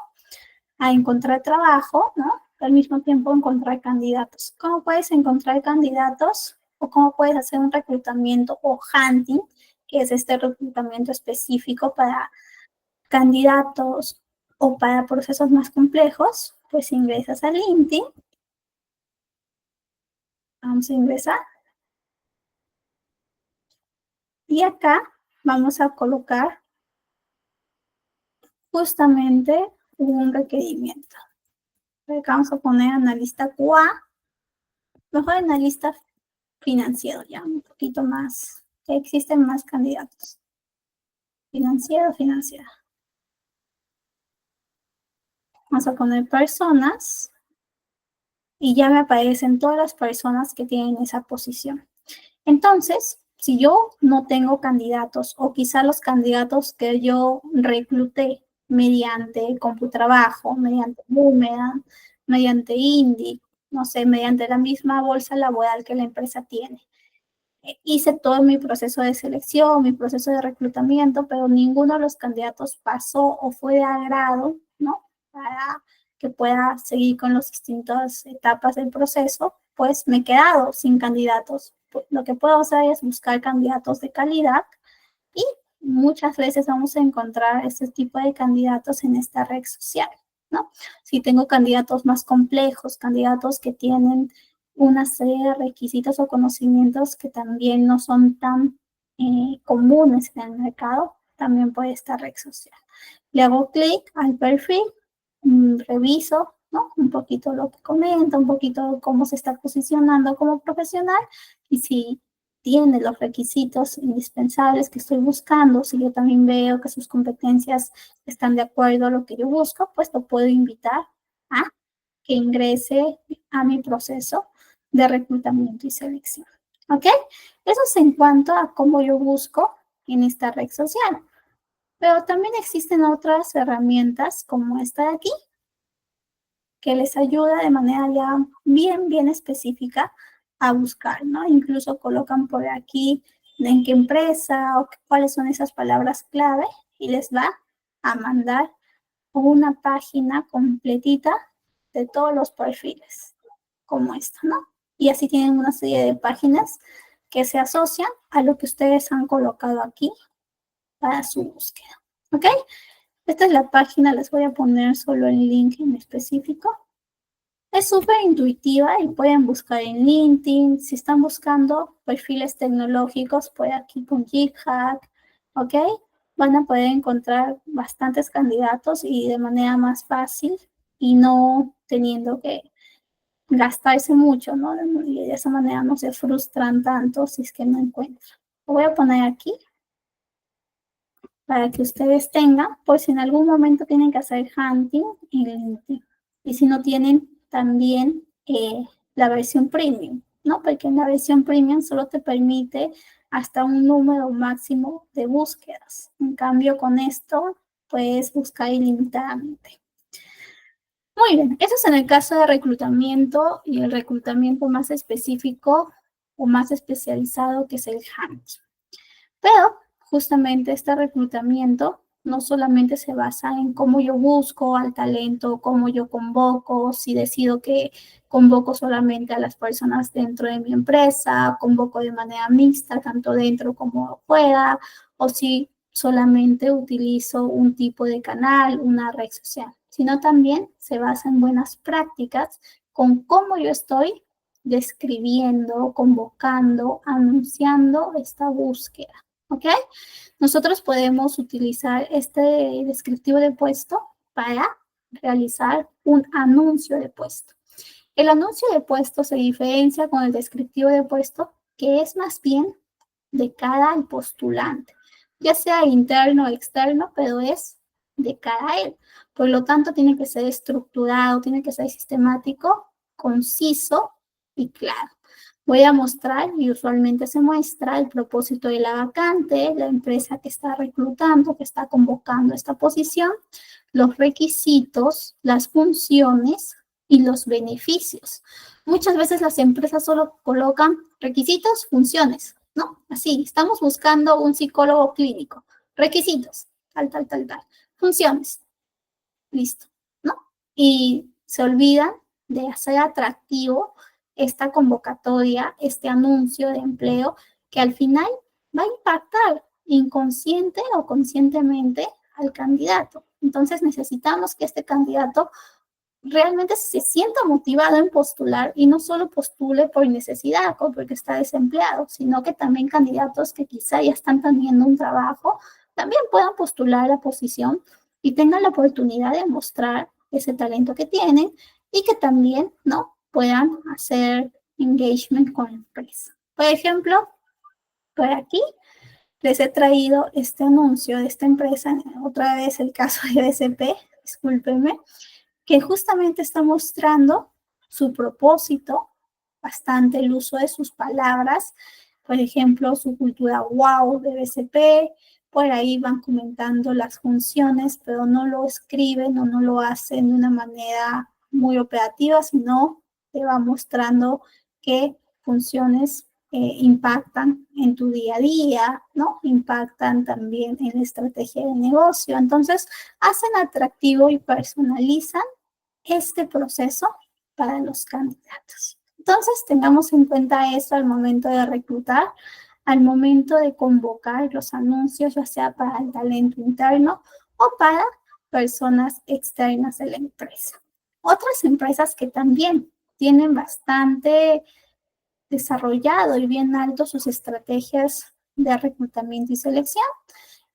a encontrar trabajo, ¿no? Al mismo tiempo encontrar candidatos. ¿Cómo puedes encontrar candidatos o cómo puedes hacer un reclutamiento o hunting, que es este reclutamiento específico para candidatos o para procesos más complejos? Pues ingresas a LinkedIn. Vamos a ingresar. Y acá vamos a colocar justamente un requerimiento. Acá vamos a poner analista QA, mejor analista financiero, ya un poquito más, que existen más candidatos. Financiera. Vamos a poner personas y ya me aparecen todas las personas que tienen esa posición. Entonces, si yo no tengo candidatos o quizá los candidatos que yo recluté mediante CompuTrabajo, mediante Boomerang, mediante Indeed, no sé, mediante la misma bolsa laboral que la empresa tiene. Hice todo mi proceso de selección, mi proceso de reclutamiento, pero ninguno de los candidatos pasó o fue de agrado, ¿no? Para que pueda seguir con las distintas etapas del proceso, pues me he quedado sin candidatos. Lo que puedo hacer es buscar candidatos de calidad y muchas veces vamos a encontrar este tipo de candidatos en esta red social, ¿no? Si tengo candidatos más complejos, candidatos que tienen una serie de requisitos o conocimientos que también no son tan comunes en el mercado, también puede esta red social. Le hago clic al perfil, reviso, ¿no? Un poquito lo que comenta, un poquito cómo se está posicionando como profesional y si tiene los requisitos indispensables que estoy buscando, si yo también veo que sus competencias están de acuerdo a lo que yo busco, pues lo puedo invitar a que ingrese a mi proceso de reclutamiento y selección. ¿Ok? Eso es en cuanto a cómo yo busco en esta red social. Pero también existen otras herramientas como esta de aquí, que les ayuda de manera ya bien específica a buscar, ¿no? Incluso colocan por aquí en qué empresa o cuáles son esas palabras clave y les va a mandar una página completita de todos los perfiles, como esta, ¿no? Y así tienen una serie de páginas que se asocian a lo que ustedes han colocado aquí para su búsqueda, ¿ok? Esta es la página, les voy a poner solo el link en específico. Es súper intuitiva y pueden buscar en LinkedIn. Si están buscando perfiles tecnológicos, pues aquí con GitHub, ¿ok? Van a poder encontrar bastantes candidatos y de manera más fácil y no teniendo que gastarse mucho, ¿no? Y de esa manera no se frustran tanto si es que no encuentran. Lo voy a poner aquí para que ustedes tengan, pues si en algún momento tienen que hacer hunting en LinkedIn. Y si no tienen también la versión premium, ¿no? Porque en la versión premium solo te permite hasta un número máximo de búsquedas. En cambio, con esto puedes buscar ilimitadamente. Muy bien, eso es en el caso de reclutamiento y el reclutamiento más específico o más especializado que es el hunting. Pero justamente este reclutamiento no solamente se basa en cómo yo busco al talento, cómo yo convoco, si decido que convoco solamente a las personas dentro de mi empresa, convoco de manera mixta, tanto dentro como fuera, o si solamente utilizo un tipo de canal, una red social, sino también se basa en buenas prácticas con cómo yo estoy describiendo, convocando, anunciando esta búsqueda. ¿Ok? Nosotros podemos utilizar este descriptivo de puesto para realizar un anuncio de puesto. El anuncio de puesto se diferencia con el descriptivo de puesto, que es más bien de cara al postulante, ya sea interno o externo, pero es de cara a él. Por lo tanto, tiene que ser estructurado, tiene que ser sistemático, conciso y claro. Voy a mostrar, y usualmente se muestra, el propósito de la vacante, la empresa que está reclutando, que está convocando esta posición, los requisitos, las funciones, y los beneficios. Muchas veces las empresas solo colocan requisitos, funciones, ¿no? Así, estamos buscando un psicólogo clínico. Requisitos, tal. Funciones, listo, ¿no? Y se olvidan de hacer atractivo esta convocatoria, este anuncio de empleo, que al final va a impactar inconsciente o conscientemente al candidato. Entonces necesitamos que este candidato realmente se sienta motivado en postular y no solo postule por necesidad o porque está desempleado, sino que también candidatos que quizá ya están teniendo un trabajo también puedan postular a la posición y tengan la oportunidad de mostrar ese talento que tienen y que también, ¿no?, puedan hacer engagement con la empresa. Por ejemplo, por aquí les he traído este anuncio de esta empresa, otra vez el caso de BCP, discúlpenme, que justamente está mostrando su propósito, bastante el uso de sus palabras, por ejemplo, su cultura wow de BCP, por ahí van comentando las funciones, pero no lo escriben o no lo hacen de una manera muy operativa, sino te va mostrando qué funciones impactan en tu día a día, ¿no? Impactan también en la estrategia de negocio. Entonces, hacen atractivo y personalizan este proceso para los candidatos. Entonces, tengamos en cuenta eso al momento de reclutar, al momento de convocar los anuncios, ya sea para el talento interno o para personas externas de la empresa. Otras empresas que también tienen bastante desarrollado y bien alto sus estrategias de reclutamiento y selección.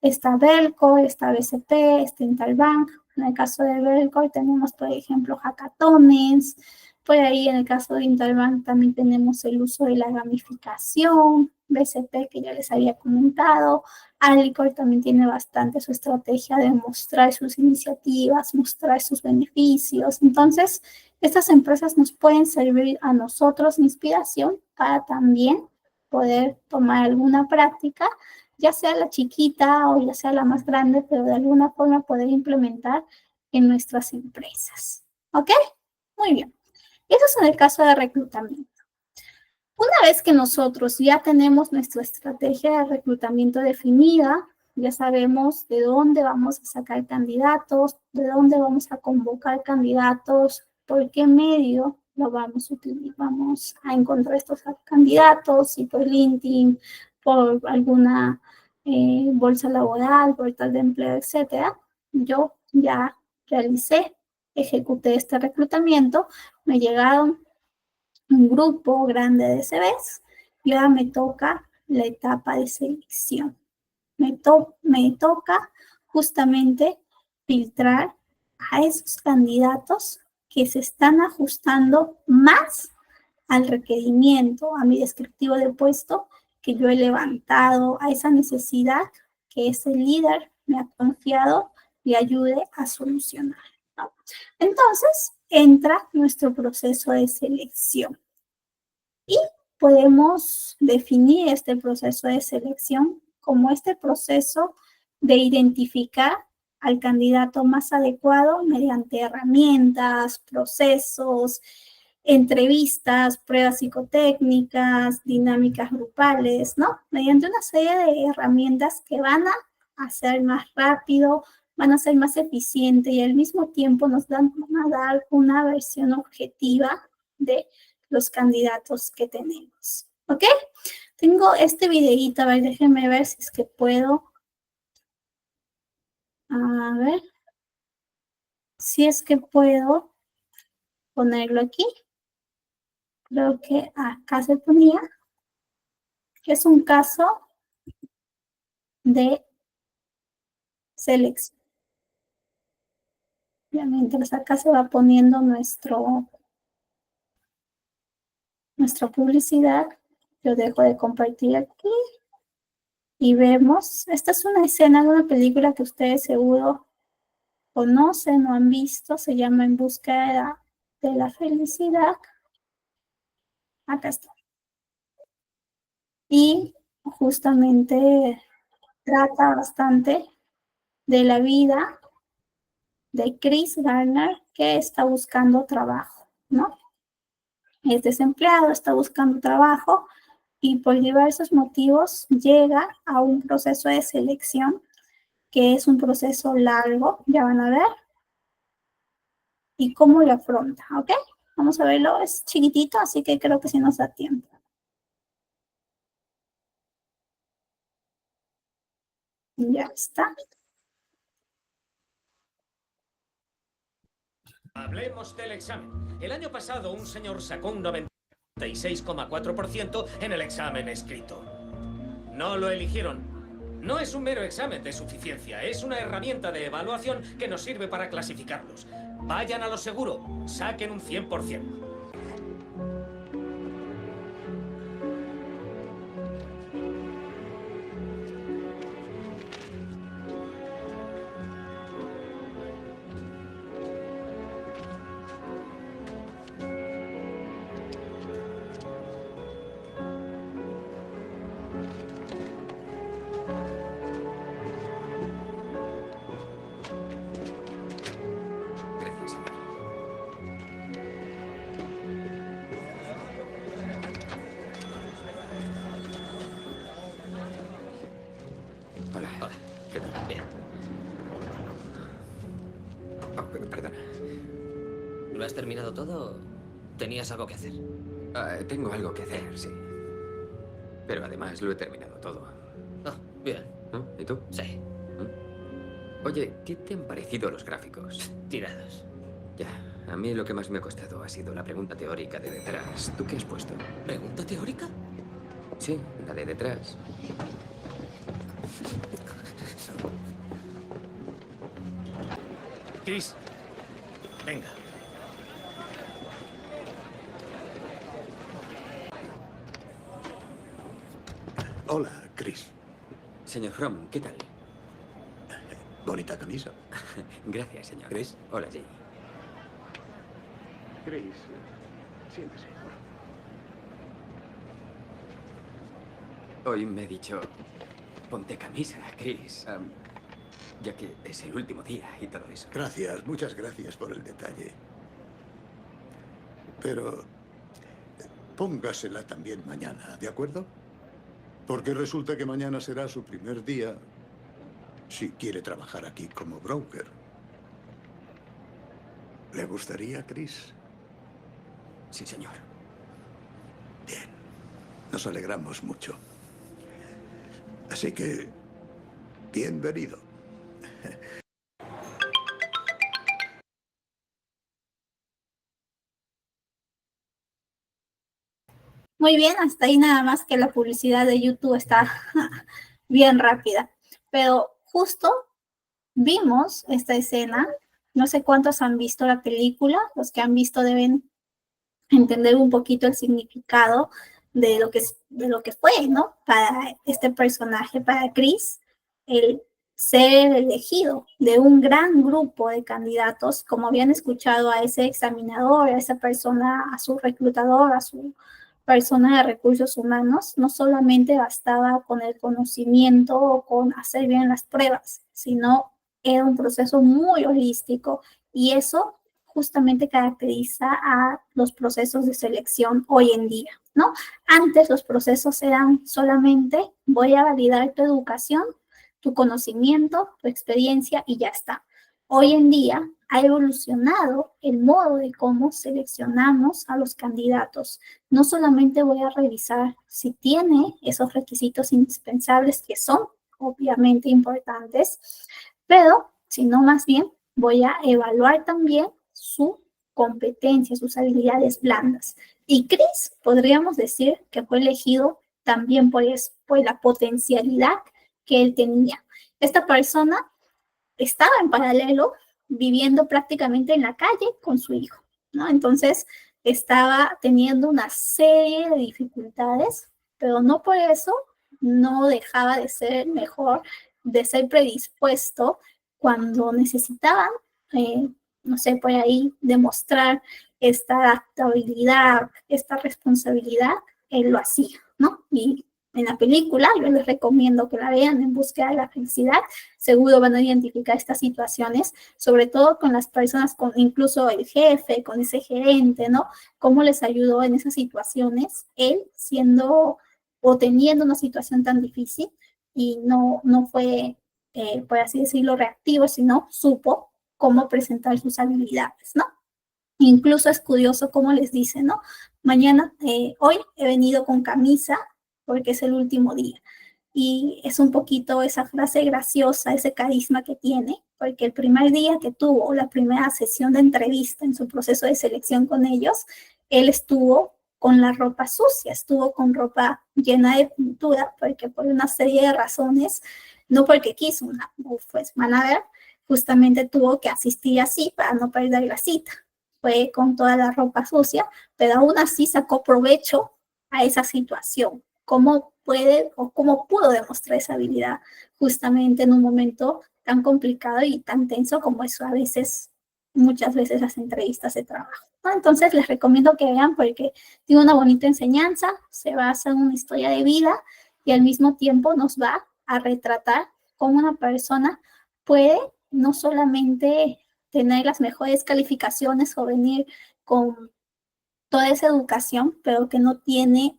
Está Belco, está BCP, está Interbank. En el caso de Belco tenemos, por ejemplo, hackatones. Por ahí, en el caso de Interbank, también tenemos el uso de la gamificación. BCP, que ya les había comentado. Alicor también tiene bastante su estrategia de mostrar sus iniciativas, mostrar sus beneficios. Entonces, estas empresas nos pueden servir a nosotros de inspiración para también poder tomar alguna práctica, ya sea la chiquita o ya sea la más grande, pero de alguna forma poder implementar en nuestras empresas. ¿Ok? Muy bien. Eso es en el caso de reclutamiento. Una vez que nosotros ya tenemos nuestra estrategia de reclutamiento definida, ya sabemos de dónde vamos a sacar candidatos, de dónde vamos a convocar candidatos, por qué medio lo vamos a utilizar, vamos a encontrar estos candidatos, si por LinkedIn, por alguna bolsa laboral, portal de empleo, etcétera. Yo ya realicé, ejecuté este reclutamiento, me llegaron un grupo grande de CVs y ahora me toca la etapa de selección. Me toca justamente filtrar a esos candidatos que se están ajustando más al requerimiento, a mi descriptivo de puesto que yo he levantado, a esa necesidad que ese líder me ha confiado y ayude a solucionar, ¿no? Entonces, entra nuestro proceso de selección. Y podemos definir este proceso de selección como este proceso de identificar al candidato más adecuado mediante herramientas, procesos, entrevistas, pruebas psicotécnicas, dinámicas grupales, ¿no? Mediante una serie de herramientas que van a hacer más rápido, van a ser más eficientes y al mismo tiempo nos van a dar una versión objetiva de los candidatos que tenemos. ¿Ok? Tengo este videíto, a ver, déjenme ver si es que puedo. A ver. Si es que puedo ponerlo aquí. Creo que acá se ponía. Que es un caso de selección. Ya mientras acá se va poniendo nuestra publicidad, yo dejo de compartir aquí y vemos. Esta es una escena de una película que ustedes seguro conocen o han visto, se llama En busca de la felicidad. Acá está. Y justamente trata bastante de la vida de Chris Garner, que está buscando trabajo. ¿no? Es desempleado, está buscando trabajo y por diversos motivos llega a un proceso de selección que es un proceso largo, ya van a ver, y cómo lo afronta, ¿ok? Vamos a verlo, es chiquitito, así que creo que sí nos da tiempo. Ya está. Hablemos del examen. El año pasado un señor sacó un 96,4% en el examen escrito. No lo eligieron. No es un mero examen de suficiencia, es una herramienta de evaluación que nos sirve para clasificarlos. Vayan a lo seguro, saquen un 100%. Gracias, señor. Hola. Hola. ¿Qué tal? Bien. Perdona. ¿Lo has terminado todo o tenías algo que hacer? Tengo algo que hacer, sí. Pero además lo he terminado todo. Ah, bien. ¿Y tú? Sí. Oye, ¿qué te han parecido los gráficos? Tirados. Ya, a mí lo que más me ha costado ha sido la pregunta teórica de detrás. ¿Tú qué has puesto? ¿Pregunta teórica? Sí, la de detrás. Chris, venga. Hola, Chris. Señor Fromm, ¿qué tal? Bonita camisa. Gracias, señor. ¿Chris? Hola, Jay. Chris, siéntese. Hoy me he dicho, ponte camisa, Chris. Ya que es el último día y todo eso. Gracias, muchas gracias por el detalle. Pero póngasela también mañana, ¿de acuerdo? Porque resulta que mañana será su primer día si quiere trabajar aquí como broker. ¿Le gustaría, Chris? Sí, señor. Bien, nos alegramos mucho. Así que, bienvenido. Muy bien, hasta ahí nada más que la publicidad de YouTube está bien rápida. Pero justo vimos esta escena, no sé cuántos han visto la película, los que han visto deben entender un poquito el significado de lo que fue, ¿no? Para este personaje, para Chris, el ser elegido de un gran grupo de candidatos, como habían escuchado a ese examinador, a esa persona, a su reclutador, a su persona de recursos humanos, no solamente bastaba con el conocimiento o con hacer bien las pruebas, sino era un proceso muy holístico y eso justamente caracteriza a los procesos de selección hoy en día, ¿no? Antes los procesos eran solamente voy a validar tu educación, tu conocimiento, tu experiencia y ya está. Hoy en día ha evolucionado el modo de cómo seleccionamos a los candidatos. No solamente voy a revisar si tiene esos requisitos indispensables que son obviamente importantes, pero sino más bien voy a evaluar también su competencia, sus habilidades blandas. Y Chris, podríamos decir que fue elegido también por la potencialidad que él tenía. Esta persona estaba en paralelo viviendo prácticamente en la calle con su hijo, ¿no? Entonces estaba teniendo una serie de dificultades, pero no por eso no dejaba de ser mejor, de ser predispuesto cuando necesitaban, no sé, por ahí demostrar esta adaptabilidad, esta responsabilidad, él lo hacía, ¿no? Y en la película. Yo les recomiendo que la vean, En búsqueda de la felicidad. Seguro van a identificar estas situaciones, sobre todo con las personas, con incluso el jefe, con ese gerente, ¿no? Cómo les ayudó en esas situaciones, él siendo o teniendo una situación tan difícil y no fue, por así decirlo, reactivo, sino supo cómo presentar sus habilidades, ¿no? Incluso es curioso cómo les dice, ¿no? Mañana, hoy he venido con camisa porque es el último día. Y es un poquito esa frase graciosa, ese carisma que tiene, porque el primer día que tuvo la primera sesión de entrevista en su proceso de selección con ellos, él estuvo con la ropa sucia, estuvo con ropa llena de pintura, porque por una serie de razones, no porque quiso, pues van a ver, justamente tuvo que asistir así para no perder la cita. Fue con toda la ropa sucia, pero aún así sacó provecho a esa situación. ¿Cómo puede o cómo pudo demostrar esa habilidad justamente en un momento tan complicado y tan tenso como eso a veces, muchas veces las entrevistas de trabajo, ¿no? Entonces les recomiendo que vean porque tiene una bonita enseñanza, se basa en una historia de vida y al mismo tiempo nos va a retratar cómo una persona puede no solamente tener las mejores calificaciones o venir con toda esa educación, pero que no tiene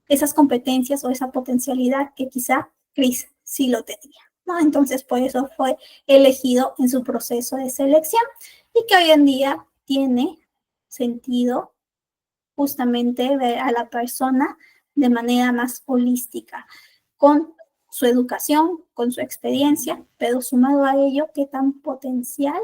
esas competencias o esa potencialidad que quizá Chris sí lo tenía, ¿no? Entonces, por eso fue elegido en su proceso de selección y que hoy en día tiene sentido justamente ver a la persona de manera más holística, con su educación, con su experiencia, pero sumado a ello, qué tan potencial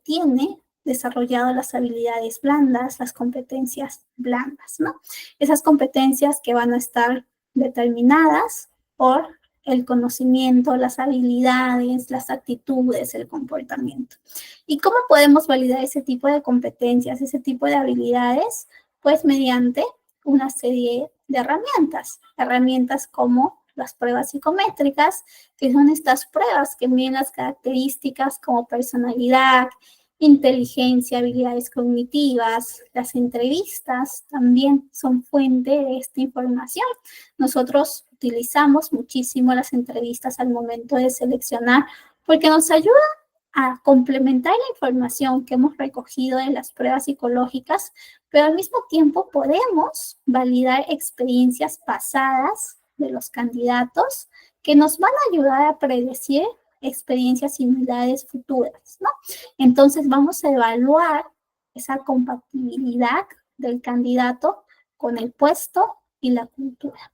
tiene desarrollado las habilidades blandas, las competencias blandas, ¿no? Esas competencias que van a estar determinadas por el conocimiento, las habilidades, las actitudes, el comportamiento. ¿Y cómo podemos validar ese tipo de competencias, ese tipo de habilidades? Pues mediante una serie de herramientas como las pruebas psicométricas, que son estas pruebas que miden las características como personalidad, inteligencia, habilidades cognitivas. Las entrevistas también son fuente de esta información. Nosotros utilizamos muchísimo las entrevistas al momento de seleccionar porque nos ayuda a complementar la información que hemos recogido de las pruebas psicológicas, pero al mismo tiempo podemos validar experiencias pasadas de los candidatos que nos van a ayudar a predecir experiencias similares futuras, ¿no? Entonces vamos a evaluar esa compatibilidad del candidato con el puesto y la cultura.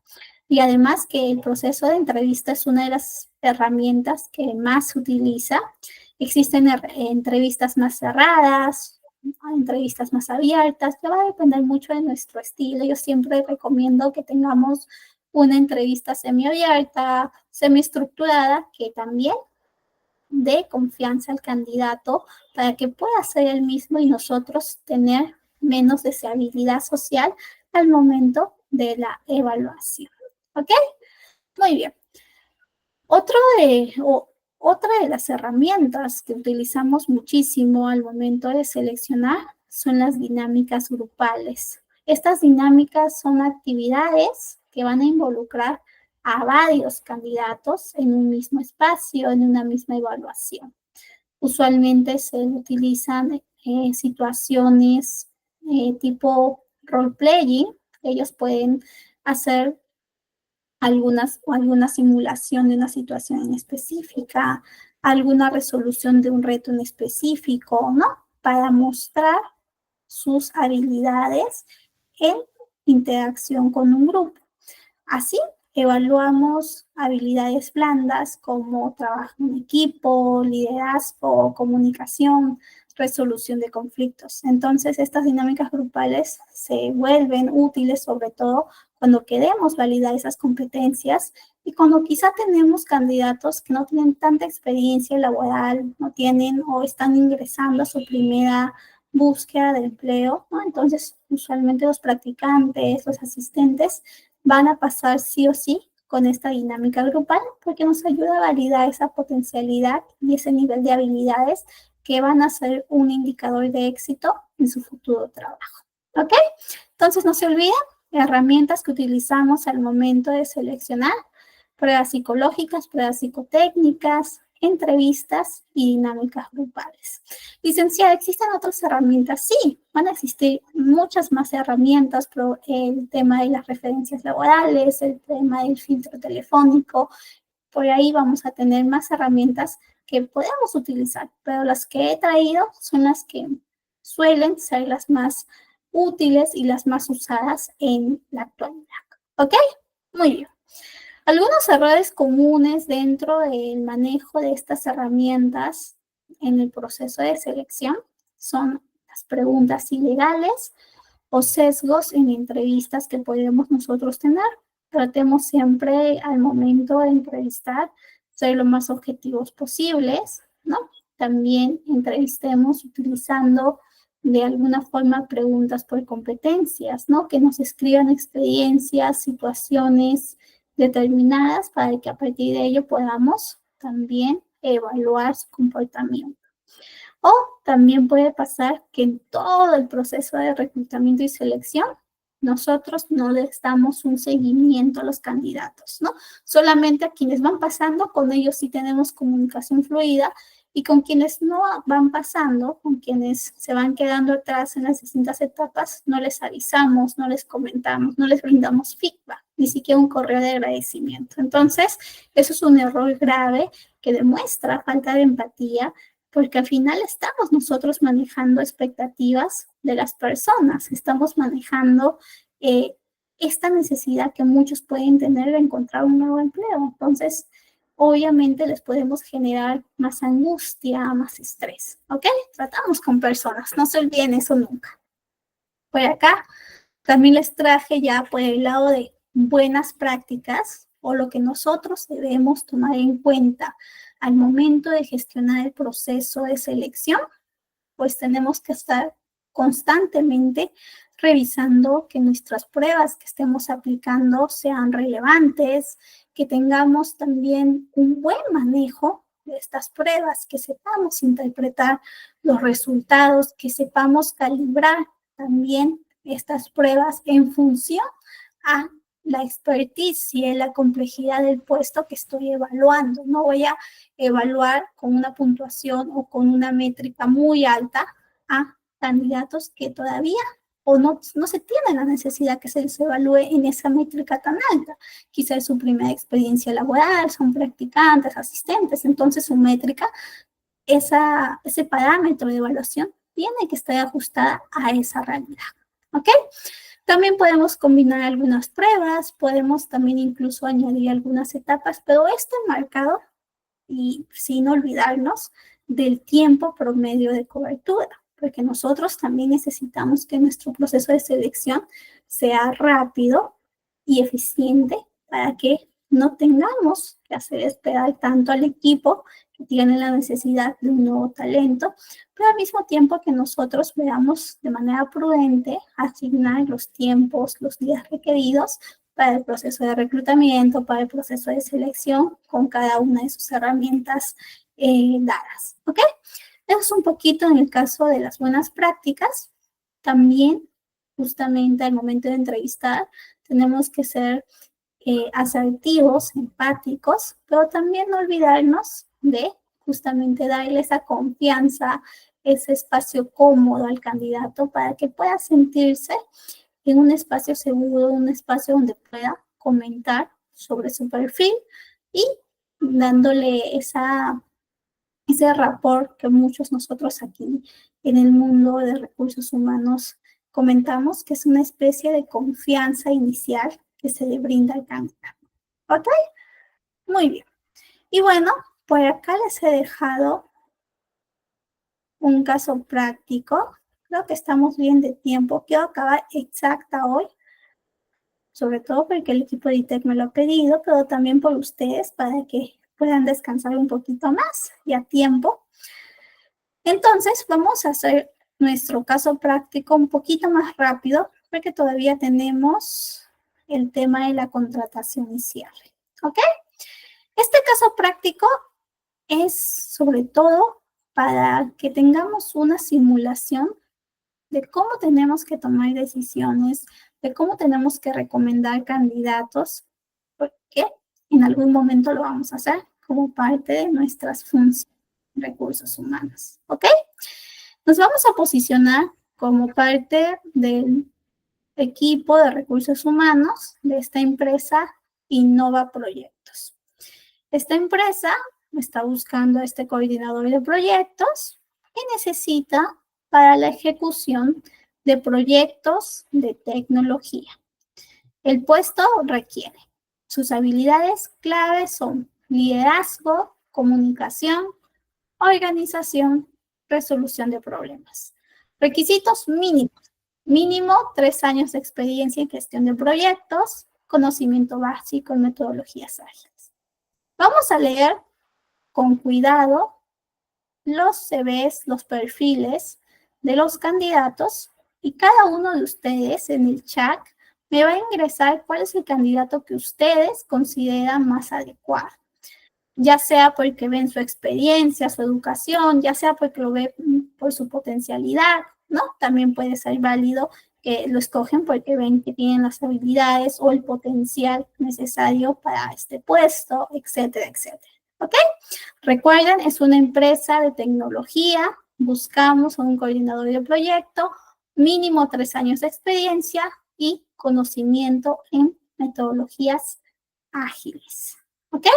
Y además que el proceso de entrevista es una de las herramientas que más se utiliza. Existen entrevistas más cerradas, entrevistas más abiertas, que va a depender mucho de nuestro estilo. Yo siempre recomiendo que tengamos una entrevista semiabierta, semiestructurada, que también dé confianza al candidato para que pueda ser el mismo y nosotros tener menos deseabilidad social al momento de la evaluación. ¿Ok? Muy bien. Otra de las herramientas que utilizamos muchísimo al momento de seleccionar son las dinámicas grupales. Estas dinámicas son actividades que van a involucrar a varios candidatos en un mismo espacio, en una misma evaluación. Usualmente se utilizan situaciones tipo role-playing. Ellos pueden hacer alguna simulación de una situación en específica, alguna resolución de un reto en específico, ¿no? Para mostrar sus habilidades en interacción con un grupo. Así, evaluamos habilidades blandas como trabajo en equipo, liderazgo, comunicación, resolución de conflictos. Entonces, estas dinámicas grupales se vuelven útiles, sobre todo cuando queremos validar esas competencias y cuando quizá tenemos candidatos que no tienen tanta experiencia laboral, no tienen o están ingresando a su primera búsqueda de empleo, ¿no? Entonces, usualmente los practicantes, los asistentes, van a pasar sí o sí con esta dinámica grupal porque nos ayuda a validar esa potencialidad y ese nivel de habilidades que van a ser un indicador de éxito en su futuro trabajo. ¿Ok? Entonces, no se olviden herramientas que utilizamos al momento de seleccionar: pruebas psicológicas, pruebas psicotécnicas, entrevistas y dinámicas grupales. Licenciada, ¿existen otras herramientas? Sí, van a existir muchas más herramientas, pero el tema de las referencias laborales, el tema del filtro telefónico, por ahí vamos a tener más herramientas que podemos utilizar, pero las que he traído son las que suelen ser las más útiles y las más usadas en la actualidad. ¿Ok? Muy bien. Algunos errores comunes dentro del manejo de estas herramientas en el proceso de selección son las preguntas ilegales o sesgos en entrevistas que podemos nosotros tener. Tratemos siempre al momento de entrevistar ser lo más objetivos posibles, ¿no? También entrevistemos utilizando de alguna forma preguntas por competencias, ¿no? Que nos escriban experiencias, situaciones determinadas para que a partir de ello podamos también evaluar su comportamiento. O también puede pasar que en todo el proceso de reclutamiento y selección nosotros no les damos un seguimiento a los candidatos, ¿no? Solamente a quienes van pasando, con ellos sí tenemos comunicación fluida, y con quienes no van pasando, con quienes se van quedando atrás en las distintas etapas, no les avisamos, no les comentamos, no les brindamos feedback, ni siquiera un correo de agradecimiento. Entonces, eso es un error grave que demuestra falta de empatía, porque al final estamos nosotros manejando expectativas de las personas, estamos manejando esta necesidad que muchos pueden tener de encontrar un nuevo empleo. Entonces, obviamente les podemos generar más angustia, más estrés, ¿ok? Tratamos con personas, no se olviden eso nunca. Por acá también les traje ya por el lado de buenas prácticas o lo que nosotros debemos tomar en cuenta al momento de gestionar el proceso de selección. Pues tenemos que estar constantemente revisando que nuestras pruebas que estemos aplicando sean relevantes, que tengamos también un buen manejo de estas pruebas, que sepamos interpretar los resultados, que sepamos calibrar también estas pruebas en función a la experticia y la complejidad del puesto que estoy evaluando. No voy a evaluar con una puntuación o con una métrica muy alta a candidatos que todavía o no se tiene la necesidad que se les evalúe en esa métrica tan alta. Quizá es su primera experiencia laboral, son practicantes, asistentes, entonces su métrica, ese parámetro de evaluación tiene que estar ajustada a esa realidad. ¿Ok? También podemos combinar algunas pruebas, podemos también incluso añadir algunas etapas, pero esto marcado y sin olvidarnos del tiempo promedio de cobertura, porque nosotros también necesitamos que nuestro proceso de selección sea rápido y eficiente para que no tengamos que hacer esperar tanto al equipo que tiene la necesidad de un nuevo talento, pero al mismo tiempo que nosotros veamos de manera prudente asignar los tiempos, los días requeridos para el proceso de reclutamiento, para el proceso de selección, con cada una de sus herramientas dadas. ¿Ok? Eso es un poquito en el caso de las buenas prácticas. También, justamente al momento de entrevistar, tenemos que ser asertivos, empáticos, pero también no olvidarnos de justamente darle esa confianza, ese espacio cómodo al candidato para que pueda sentirse en un espacio seguro, un espacio donde pueda comentar sobre su perfil y dándole ese rapport que muchos nosotros aquí en el mundo de recursos humanos comentamos, que es una especie de confianza inicial que se le brinda al candidato. ¿Ok? Muy bien. Y bueno, por acá les he dejado un caso práctico. Creo que estamos bien de tiempo. Quiero acabar exacta hoy, sobre todo porque el equipo de ITEC me lo ha pedido, pero también por ustedes para que puedan descansar un poquito más y a tiempo. Entonces, vamos a hacer nuestro caso práctico un poquito más rápido porque todavía tenemos el tema de la contratación y cierre. ¿Ok? Este caso práctico es sobre todo para que tengamos una simulación de cómo tenemos que tomar decisiones de cómo tenemos que recomendar candidatos, porque en algún momento lo vamos a hacer como parte de nuestras funciones de recursos humanos, ¿ok? Nos vamos a posicionar como parte del equipo de recursos humanos de esta empresa Innova Proyectos. Esta empresa está buscando a este coordinador de proyectos que necesita para la ejecución de proyectos de tecnología. El puesto requiere. Sus habilidades claves son liderazgo, comunicación, organización, resolución de problemas. Requisitos mínimos. Mínimo 3 años de experiencia en gestión de proyectos, conocimiento básico en metodologías ágiles. Vamos a leer con cuidado los CVs, los perfiles de los candidatos y cada uno de ustedes en el chat me va a ingresar cuál es el candidato que ustedes consideran más adecuado. Ya sea porque ven su experiencia, su educación, ya sea porque lo ven por su potencialidad, ¿no? También puede ser válido que lo escogen porque ven que tienen las habilidades o el potencial necesario para este puesto, etcétera, etcétera. ¿Ok? Recuerden, es una empresa de tecnología, buscamos a un coordinador de proyecto, mínimo 3 años de experiencia y conocimiento en metodologías ágiles. ¿Ok?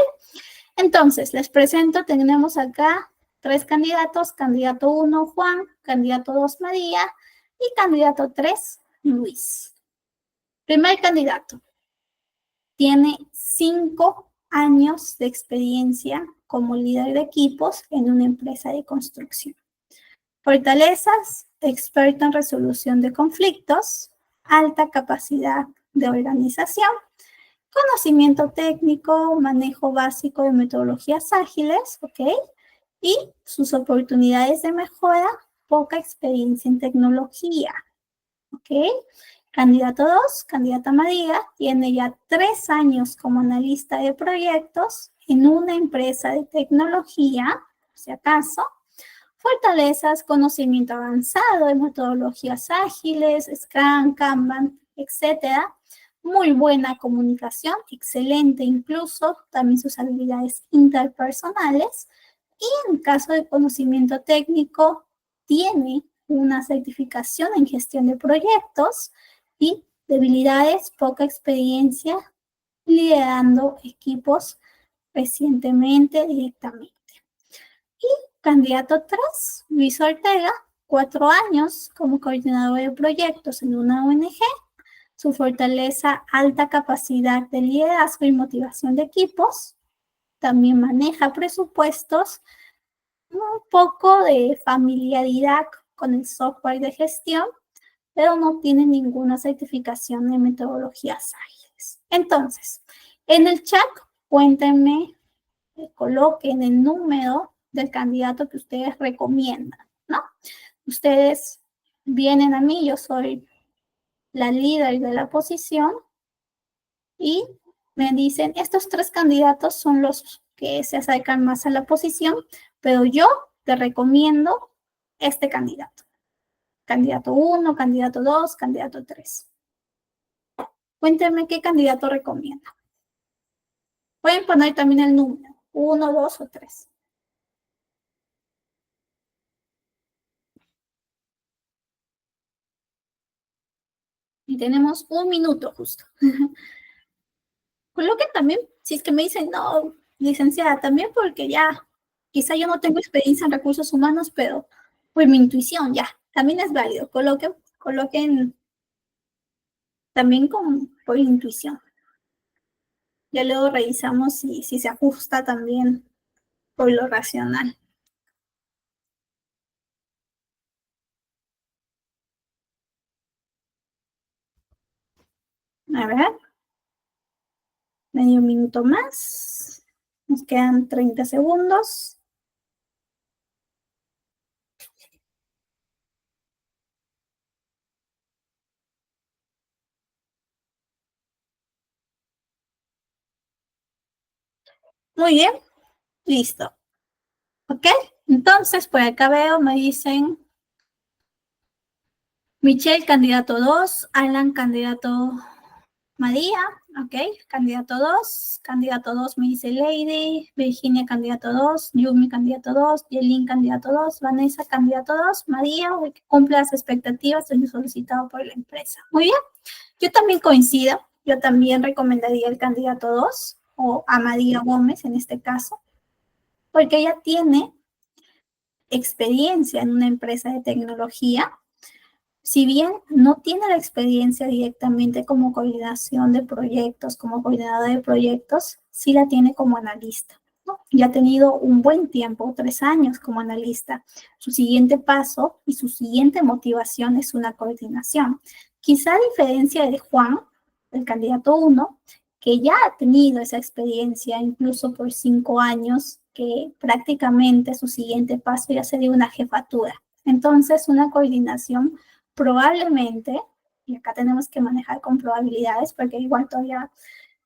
Entonces, les presento, tenemos acá 3 candidatos, candidato 1, Juan, candidato 2, María, y candidato 3, Luis. Primer candidato, tiene 5 años de experiencia como líder de equipos en una empresa de construcción. Fortalezas, experto en resolución de conflictos, alta capacidad de organización, conocimiento técnico, manejo básico de metodologías ágiles, ¿ok? Y sus oportunidades de mejora, poca experiencia en tecnología, ¿ok? Candidato 2, candidata María, tiene ya 3 años como analista de proyectos en una empresa de tecnología, por si acaso. Fortalezas, conocimiento avanzado de metodologías ágiles, Scrum, Kanban, etcétera. Muy buena comunicación, excelente incluso, también sus habilidades interpersonales. Y en caso de conocimiento técnico, tiene una certificación en gestión de proyectos y debilidades, poca experiencia liderando equipos recientemente directamente. Y candidato 3, Luis Ortega, 4 años como coordinador de proyectos en una ONG. Su fortaleza, alta capacidad de liderazgo y motivación de equipos. También maneja presupuestos, un poco de familiaridad con el software de gestión, pero no tiene ninguna certificación de metodologías ágiles. Entonces, en el chat, cuéntenme, coloquen el número del candidato que ustedes recomiendan, ¿no? Ustedes vienen a mí, yo soy la líder de la posición y me dicen, estos 3 candidatos son los que se acercan más a la posición, pero yo te recomiendo este candidato. Candidato 1, candidato 2, candidato 3. Cuéntenme qué candidato recomienda. Pueden poner también el número, 1, 2 o 3. Y tenemos 1 minuto justo. Coloquen también, si es que me dicen, no, licenciada, también porque ya, quizá yo no tengo experiencia en recursos humanos, pero pues mi intuición ya, también es válido. Coloquen también por intuición. Ya luego revisamos si se ajusta también por lo racional. A ver. Medio minuto más. Nos quedan 30 segundos. Muy bien. Listo. ¿Ok? Entonces, por acá veo, me dicen Michelle, candidato 2. Alan, candidato María, ok, candidato 2 me dice Lady, Virginia, candidato 2, Yumi, candidato 2, Yelin, candidato 2, Vanessa, candidato 2, María, que cumple las expectativas de lo solicitado por la empresa. Muy bien, yo también coincido, yo también recomendaría el candidato 2, o a María Gómez en este caso, porque ella tiene experiencia en una empresa de tecnología. Si bien no tiene la experiencia directamente como coordinación de proyectos, como coordinadora de proyectos, sí la tiene como analista, ¿no? Ya ha tenido un buen tiempo, 3 años como analista. Su siguiente paso y su siguiente motivación es una coordinación. Quizá a diferencia de Juan, el candidato 1, que ya ha tenido esa experiencia incluso por 5 años, que prácticamente su siguiente paso ya sería una jefatura. Entonces, una coordinación probablemente, y acá tenemos que manejar con probabilidades, porque igual todavía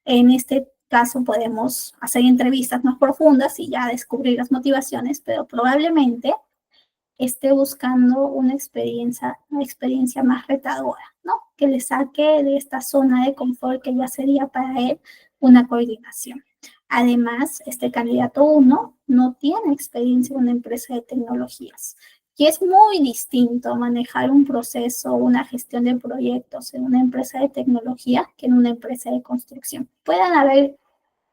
en este caso podemos hacer entrevistas más profundas y ya descubrir las motivaciones, pero probablemente esté buscando una experiencia más retadora, ¿no? Que le saque de esta zona de confort que ya sería para él una coordinación. Además, este candidato 1 no tiene experiencia en una empresa de tecnologías. Y es muy distinto manejar un proceso, una gestión de proyectos en una empresa de tecnología que en una empresa de construcción. Pueden haber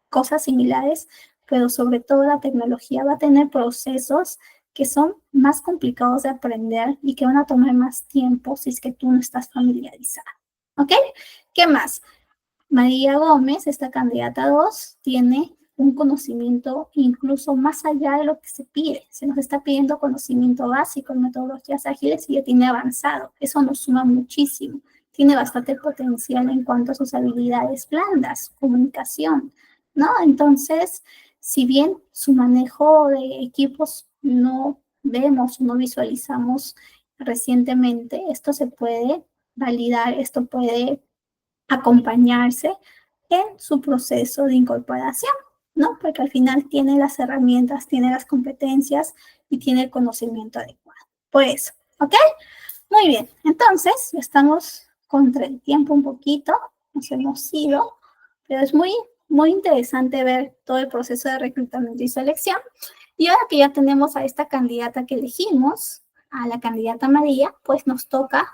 cosas similares, pero sobre todo la tecnología va a tener procesos que son más complicados de aprender y que van a tomar más tiempo si es que tú no estás familiarizada. ¿Ok? ¿Qué más? María Gómez, esta candidata 2, tiene un conocimiento incluso más allá de lo que se pide. Se nos está pidiendo conocimiento básico en metodologías ágiles y ya tiene avanzado. Eso nos suma muchísimo. Tiene bastante potencial en cuanto a sus habilidades blandas, comunicación, ¿no? Entonces, si bien su manejo de equipos no vemos, no visualizamos recientemente, esto se puede validar, esto puede acompañarse en su proceso de incorporación, ¿no? Porque al final tiene las herramientas, tiene las competencias y tiene el conocimiento adecuado. Por eso, ¿ok? Muy bien, entonces estamos contra el tiempo un poquito, nos hemos ido, pero es muy interesante ver todo el proceso de reclutamiento y selección. Y ahora que ya tenemos a esta candidata que elegimos, a la candidata María, pues nos toca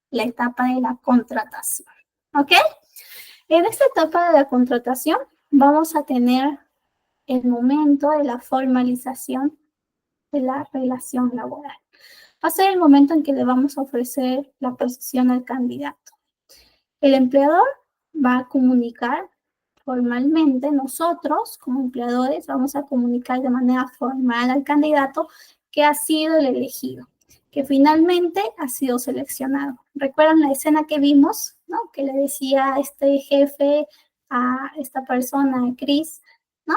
la etapa de la contratación. ¿Ok? En esta etapa de la contratación vamos a tener el momento de la formalización de la relación laboral. Va a ser el momento en que le vamos a ofrecer la posición al candidato. El empleador va a comunicar formalmente, nosotros como empleadores vamos a comunicar de manera formal al candidato que ha sido el elegido, que finalmente ha sido seleccionado. ¿Recuerdan la escena que vimos, ¿no? Que le decía este jefe a esta persona, a Chris, ¿no?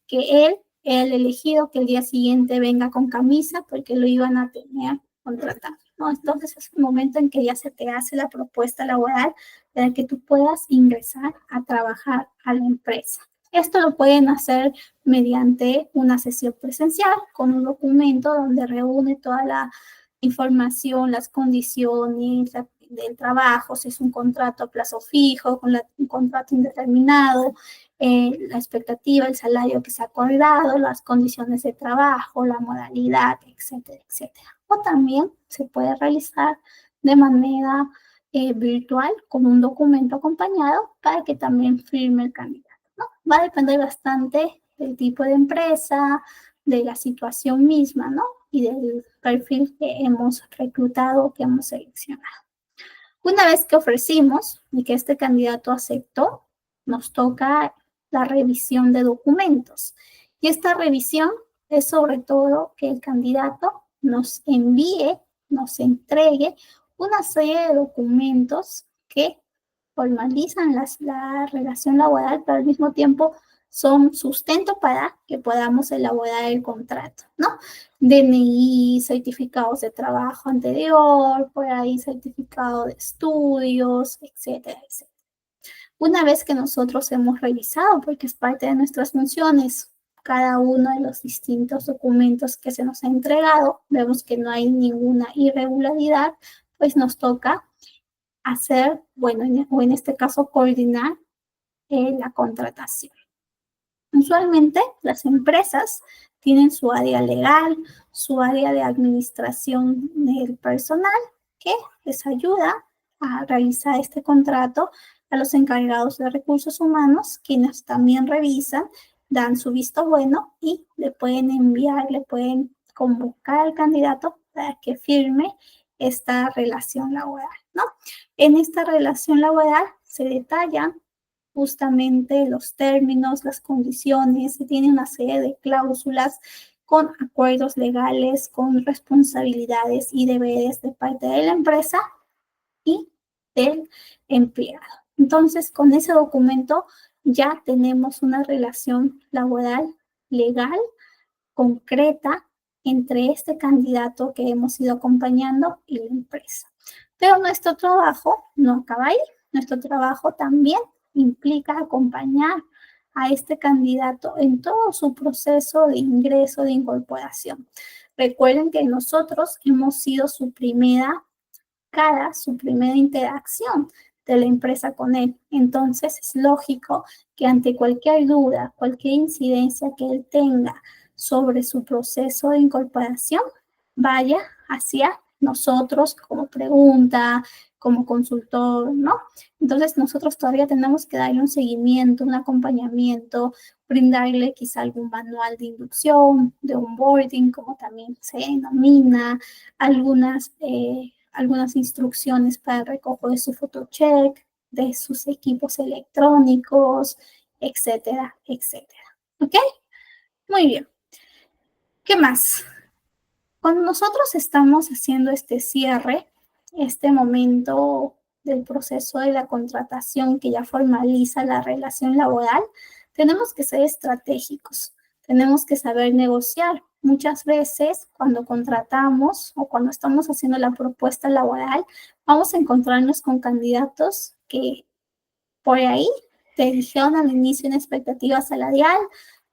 Que él, el elegido, que el día siguiente venga con camisa porque lo iban a tener contratado, ¿no? Entonces es el momento en que ya se te hace la propuesta laboral para que tú puedas ingresar a trabajar a la empresa. Esto lo pueden hacer mediante una sesión presencial con un documento donde reúne toda la información, las condiciones del trabajo, si es un contrato a plazo fijo, un contrato indeterminado, la expectativa, el salario que se ha acordado, las condiciones de trabajo, la modalidad, etcétera, etcétera. O también se puede realizar de manera virtual con un documento acompañado para que también firme el candidato, ¿no? Va a depender bastante del tipo de empresa, de la situación misma, ¿no? Y del perfil que hemos reclutado, que hemos seleccionado. Una vez que ofrecimos y que este candidato aceptó, nos toca la revisión de documentos. Y esta revisión es sobre todo que el candidato nos envíe, nos entregue una serie de documentos que formalizan la relación laboral, pero al mismo tiempo son sustento para que podamos elaborar el contrato, ¿no? DNI, certificados de trabajo anterior, por ahí certificado de estudios, etcétera, etcétera. Una vez que nosotros hemos revisado, porque es parte de nuestras funciones, cada uno de los distintos documentos que se nos ha entregado, vemos que no hay ninguna irregularidad, pues nos toca hacer, bueno, o en este caso, coordinar la contratación. Usualmente las empresas tienen su área legal, su área de administración del personal, que les ayuda a realizar este contrato a los encargados de recursos humanos, quienes también revisan, dan su visto bueno y le pueden enviar, le pueden convocar al candidato para que firme esta relación laboral, ¿no? En esta relación laboral se detallan justamente los términos, las condiciones, se tiene una serie de cláusulas con acuerdos legales, con responsabilidades y deberes de parte de la empresa y del empleado. Entonces, con ese documento ya tenemos una relación laboral legal, concreta, entre este candidato que hemos ido acompañando y la empresa. Pero nuestro trabajo no acaba ahí. Nuestro trabajo también implica acompañar a este candidato en todo su proceso de ingreso, de incorporación. Recuerden que nosotros hemos sido su primera cara, su primera interacción de la empresa con él. Entonces es lógico que ante cualquier duda, cualquier incidencia que él tenga sobre su proceso de incorporación, vaya hacia nosotros como pregunta, como consultor, ¿no? Entonces nosotros todavía tenemos que darle un seguimiento, un acompañamiento, brindarle quizá algún manual de inducción, de onboarding, como también se denomina, algunas instrucciones para el recojo de su photocheck, de sus equipos electrónicos, etcétera, etcétera. ¿Ok? Muy bien. ¿Qué más? Cuando nosotros estamos haciendo este cierre, este momento del proceso de la contratación que ya formaliza la relación laboral, tenemos que ser estratégicos, tenemos que saber negociar. Muchas veces cuando contratamos o cuando estamos haciendo la propuesta laboral, vamos a encontrarnos con candidatos que por ahí te dijeron al inicio una expectativa salarial,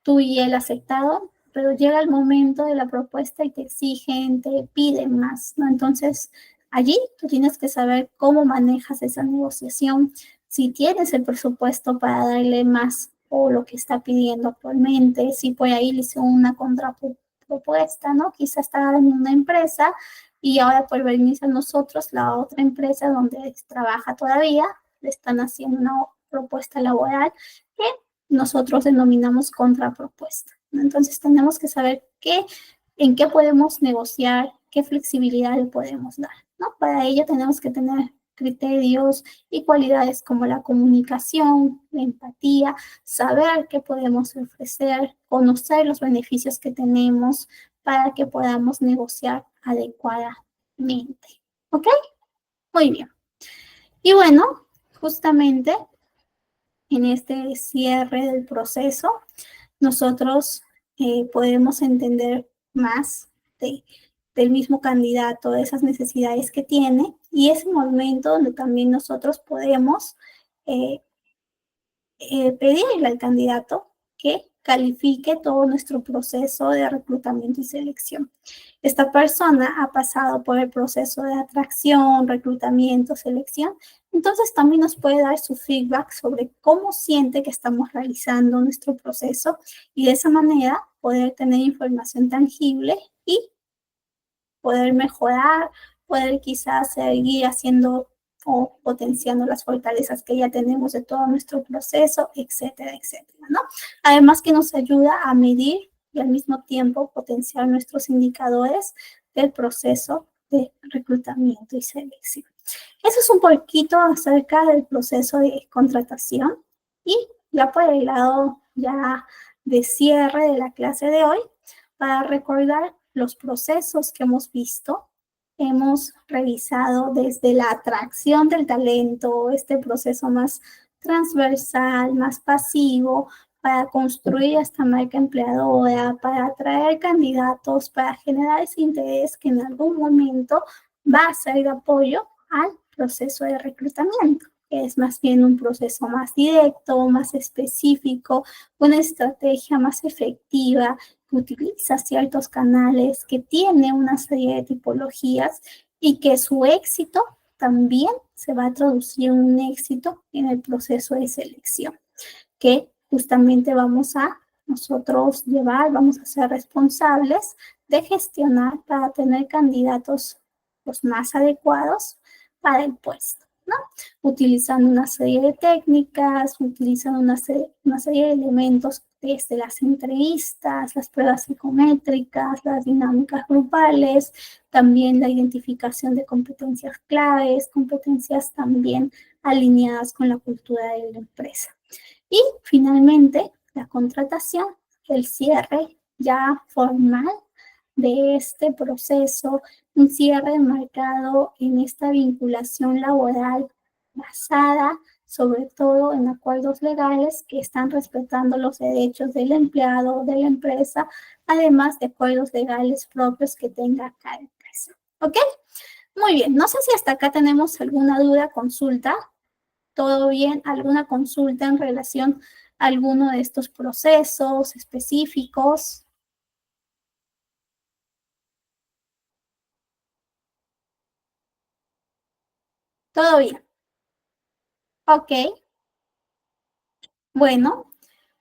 tú y él aceptaron, pero llega el momento de la propuesta y te exigen, te piden más, ¿no? Entonces, allí tú tienes que saber cómo manejas esa negociación, si tienes el presupuesto para darle más o lo que está pidiendo actualmente, si por ahí le hizo una contrapropuesta, ¿no? Quizá está en una empresa y ahora por venirse a nosotros, la otra empresa donde trabaja todavía, le están haciendo una propuesta laboral que nosotros denominamos contrapropuesta. Entonces tenemos que saber en qué podemos negociar, qué flexibilidad le podemos dar, ¿no? Para ello tenemos que tener criterios y cualidades como la comunicación, la empatía, saber qué podemos ofrecer, conocer los beneficios que tenemos para que podamos negociar adecuadamente. ¿Ok? Muy bien. Y bueno, justamente en este cierre del proceso, nosotros podemos entender más del mismo candidato, de esas necesidades que tiene, y es el momento donde también nosotros podemos pedirle al candidato que califique todo nuestro proceso de reclutamiento y selección. Esta persona ha pasado por el proceso de atracción, reclutamiento, selección, entonces también nos puede dar su feedback sobre cómo siente que estamos realizando nuestro proceso y de esa manera poder tener información tangible y poder mejorar, poder quizás seguir haciendo o potenciando las fortalezas que ya tenemos de todo nuestro proceso, etcétera, etcétera, ¿no? Además que nos ayuda a medir y al mismo tiempo potenciar nuestros indicadores del proceso de reclutamiento y selección. Eso es un poquito acerca del proceso de contratación y ya por el lado ya de cierre de la clase de hoy, para recordar los procesos que hemos visto. Hemos revisado desde la atracción del talento, este proceso más transversal, más pasivo, para construir esta marca empleadora, para atraer candidatos, para generar ese interés que en algún momento va a ser de apoyo al proceso de reclutamiento, que es más bien un proceso más directo, más específico, una estrategia más efectiva, que utiliza ciertos canales, que tiene una serie de tipologías y que su éxito también se va a traducir en un éxito en el proceso de selección, que justamente nosotros vamos a ser responsables de gestionar para tener candidatos los más adecuados para el puesto, ¿no? Utilizando una serie de técnicas, utilizando una serie de elementos desde las entrevistas, las pruebas psicométricas, las dinámicas grupales, también la identificación de competencias claves, competencias también alineadas con la cultura de la empresa. Y finalmente, la contratación, el cierre ya formal de este proceso, un cierre marcado en esta vinculación laboral basada sobre todo en acuerdos legales que están respetando los derechos del empleado o de la empresa, además de acuerdos legales propios que tenga cada empresa. ¿Ok? Muy bien, no sé si hasta acá tenemos alguna duda, consulta. ¿Todo bien? ¿Alguna consulta en relación a alguno de estos procesos específicos? ¿Todo bien? Ok. Bueno,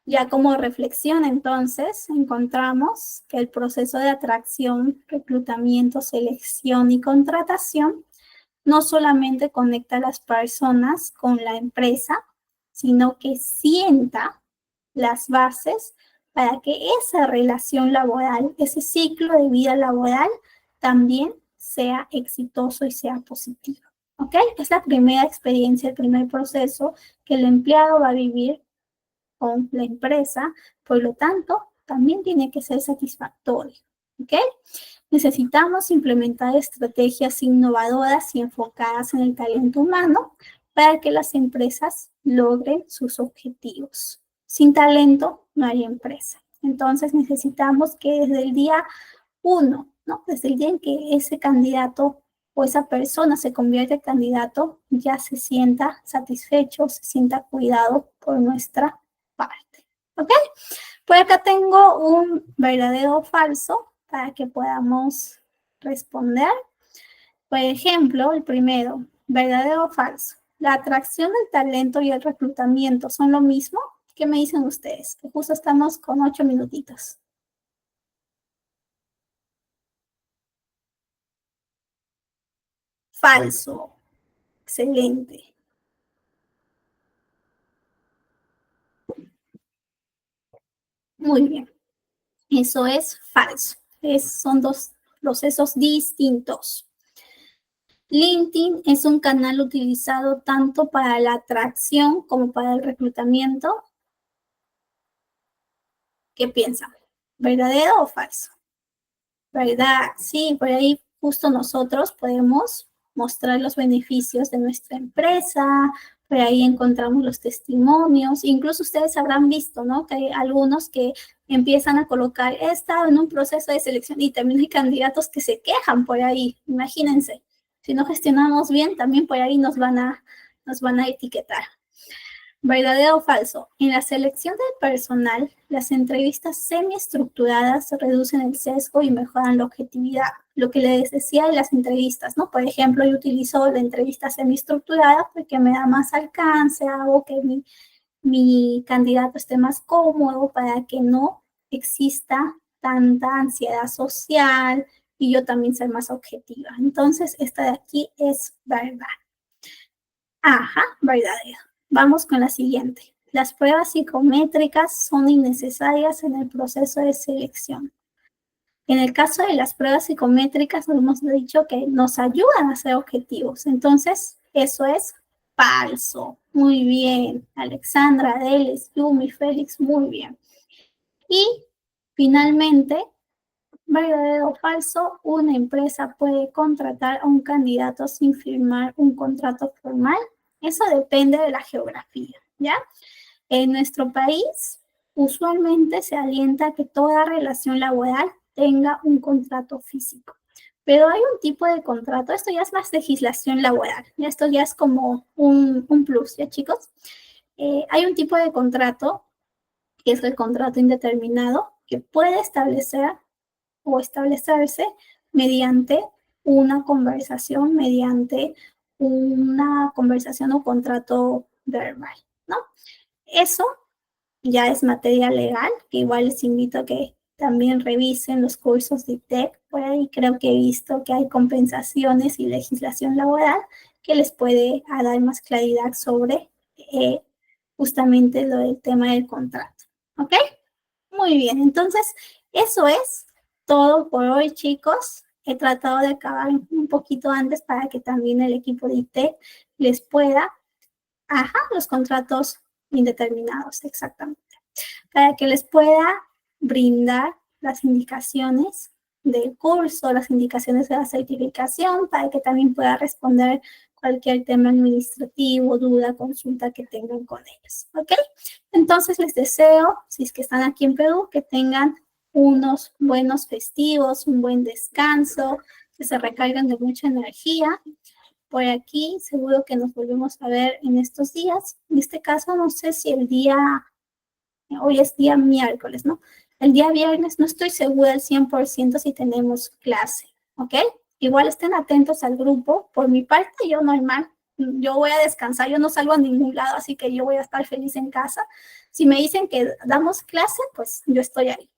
ya como reflexión entonces encontramos que el proceso de atracción, reclutamiento, selección y contratación no solamente conecta a las personas con la empresa, sino que sienta las bases para que esa relación laboral, ese ciclo de vida laboral también sea exitoso y sea positivo. ¿Ok? Es la primera experiencia, el primer proceso que el empleado va a vivir con la empresa, por lo tanto, también tiene que ser satisfactorio. ¿Ok? Necesitamos implementar estrategias innovadoras y enfocadas en el talento humano para que las empresas logren sus objetivos. Sin talento no hay empresa. Entonces necesitamos que desde el día 1, ¿no? Desde el día en que ese candidato o esa persona se convierte en candidato, ya se sienta satisfecho, se sienta cuidado por nuestra parte. ¿Ok? Por acá tengo un verdadero o falso para que podamos responder. Por ejemplo, el primero, verdadero o falso. ¿La atracción del talento y el reclutamiento son lo mismo? ¿Qué me dicen ustedes? Que justo estamos con 8 minutitos. Falso. Excelente. Muy bien. Eso es falso. Son dos procesos distintos. LinkedIn es un canal utilizado tanto para la atracción como para el reclutamiento. ¿Qué piensan? ¿Verdadero o falso? ¿Verdad? Sí, por ahí justo nosotros podemos mostrar los beneficios de nuestra empresa, por ahí encontramos los testimonios, incluso ustedes habrán visto, ¿no? Que hay algunos que empiezan a colocar, he estado en un proceso de selección y también hay candidatos que se quejan por ahí, imagínense. Si no gestionamos bien, también por ahí nos van a etiquetar. ¿Verdadero o falso? En la selección del personal, las entrevistas semiestructuradas reducen el sesgo y mejoran la objetividad. Lo que les decía de las entrevistas, ¿no? Por ejemplo, yo utilizo la entrevista semiestructurada porque me da más alcance, hago que mi candidato esté más cómodo para que no exista tanta ansiedad social y yo también ser más objetiva. Entonces, esta de aquí es verdad. Ajá, verdadero. Vamos con la siguiente. Las pruebas psicométricas son innecesarias en el proceso de selección. En el caso de las pruebas psicométricas, hemos dicho que nos ayudan a ser objetivos. Entonces, eso es falso. Muy bien. Alexandra, Delis, Yumi, Félix, muy bien. Y finalmente, verdadero o falso, una empresa puede contratar a un candidato sin firmar un contrato formal. Eso depende de la geografía, ¿ya? En nuestro país, usualmente se alienta a que toda relación laboral tenga un contrato físico. Pero hay un tipo de contrato, esto ya es más legislación laboral, esto ya es como un plus, ¿ya chicos? Hay un tipo de contrato, que es el contrato indeterminado, que puede establecer o establecerse mediante una conversación mediante una conversación o contrato verbal, ¿no? Eso ya es materia legal, que igual les invito a que también revisen los cursos de ITEC. Por ahí creo que he visto que hay compensaciones y legislación laboral que les puede dar más claridad sobre justamente lo del tema del contrato. ¿Ok? Muy bien, entonces eso es todo por hoy, chicos. He tratado de acabar un poquito antes para que también el equipo de ITEC les pueda, los contratos indeterminados, exactamente, para que les pueda brindar las indicaciones del curso, las indicaciones de la certificación, para que también pueda responder cualquier tema administrativo, duda, consulta que tengan con ellos, ¿ok? Entonces les deseo, si es que están aquí en Perú, que tengan unos buenos festivos, un buen descanso, que se recarguen de mucha energía. Por aquí seguro que nos volvemos a ver en estos días. En este caso, no sé si hoy es día miércoles, ¿no? El día viernes no estoy segura al 100% si tenemos clase, ¿ok? Igual estén atentos al grupo. Por mi parte, yo normal, yo voy a descansar, yo no salgo a ningún lado, así que yo voy a estar feliz en casa. Si me dicen que damos clase, pues yo estoy ahí.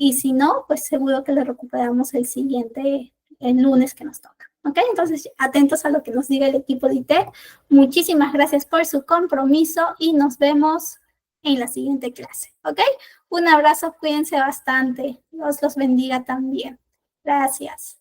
Y si no, pues seguro que lo recuperamos el lunes que nos toca. ¿Ok? Entonces, atentos a lo que nos diga el equipo de ITEC. Muchísimas gracias por su compromiso y nos vemos en la siguiente clase. ¿Ok? Un abrazo, cuídense bastante. Dios los bendiga también. Gracias.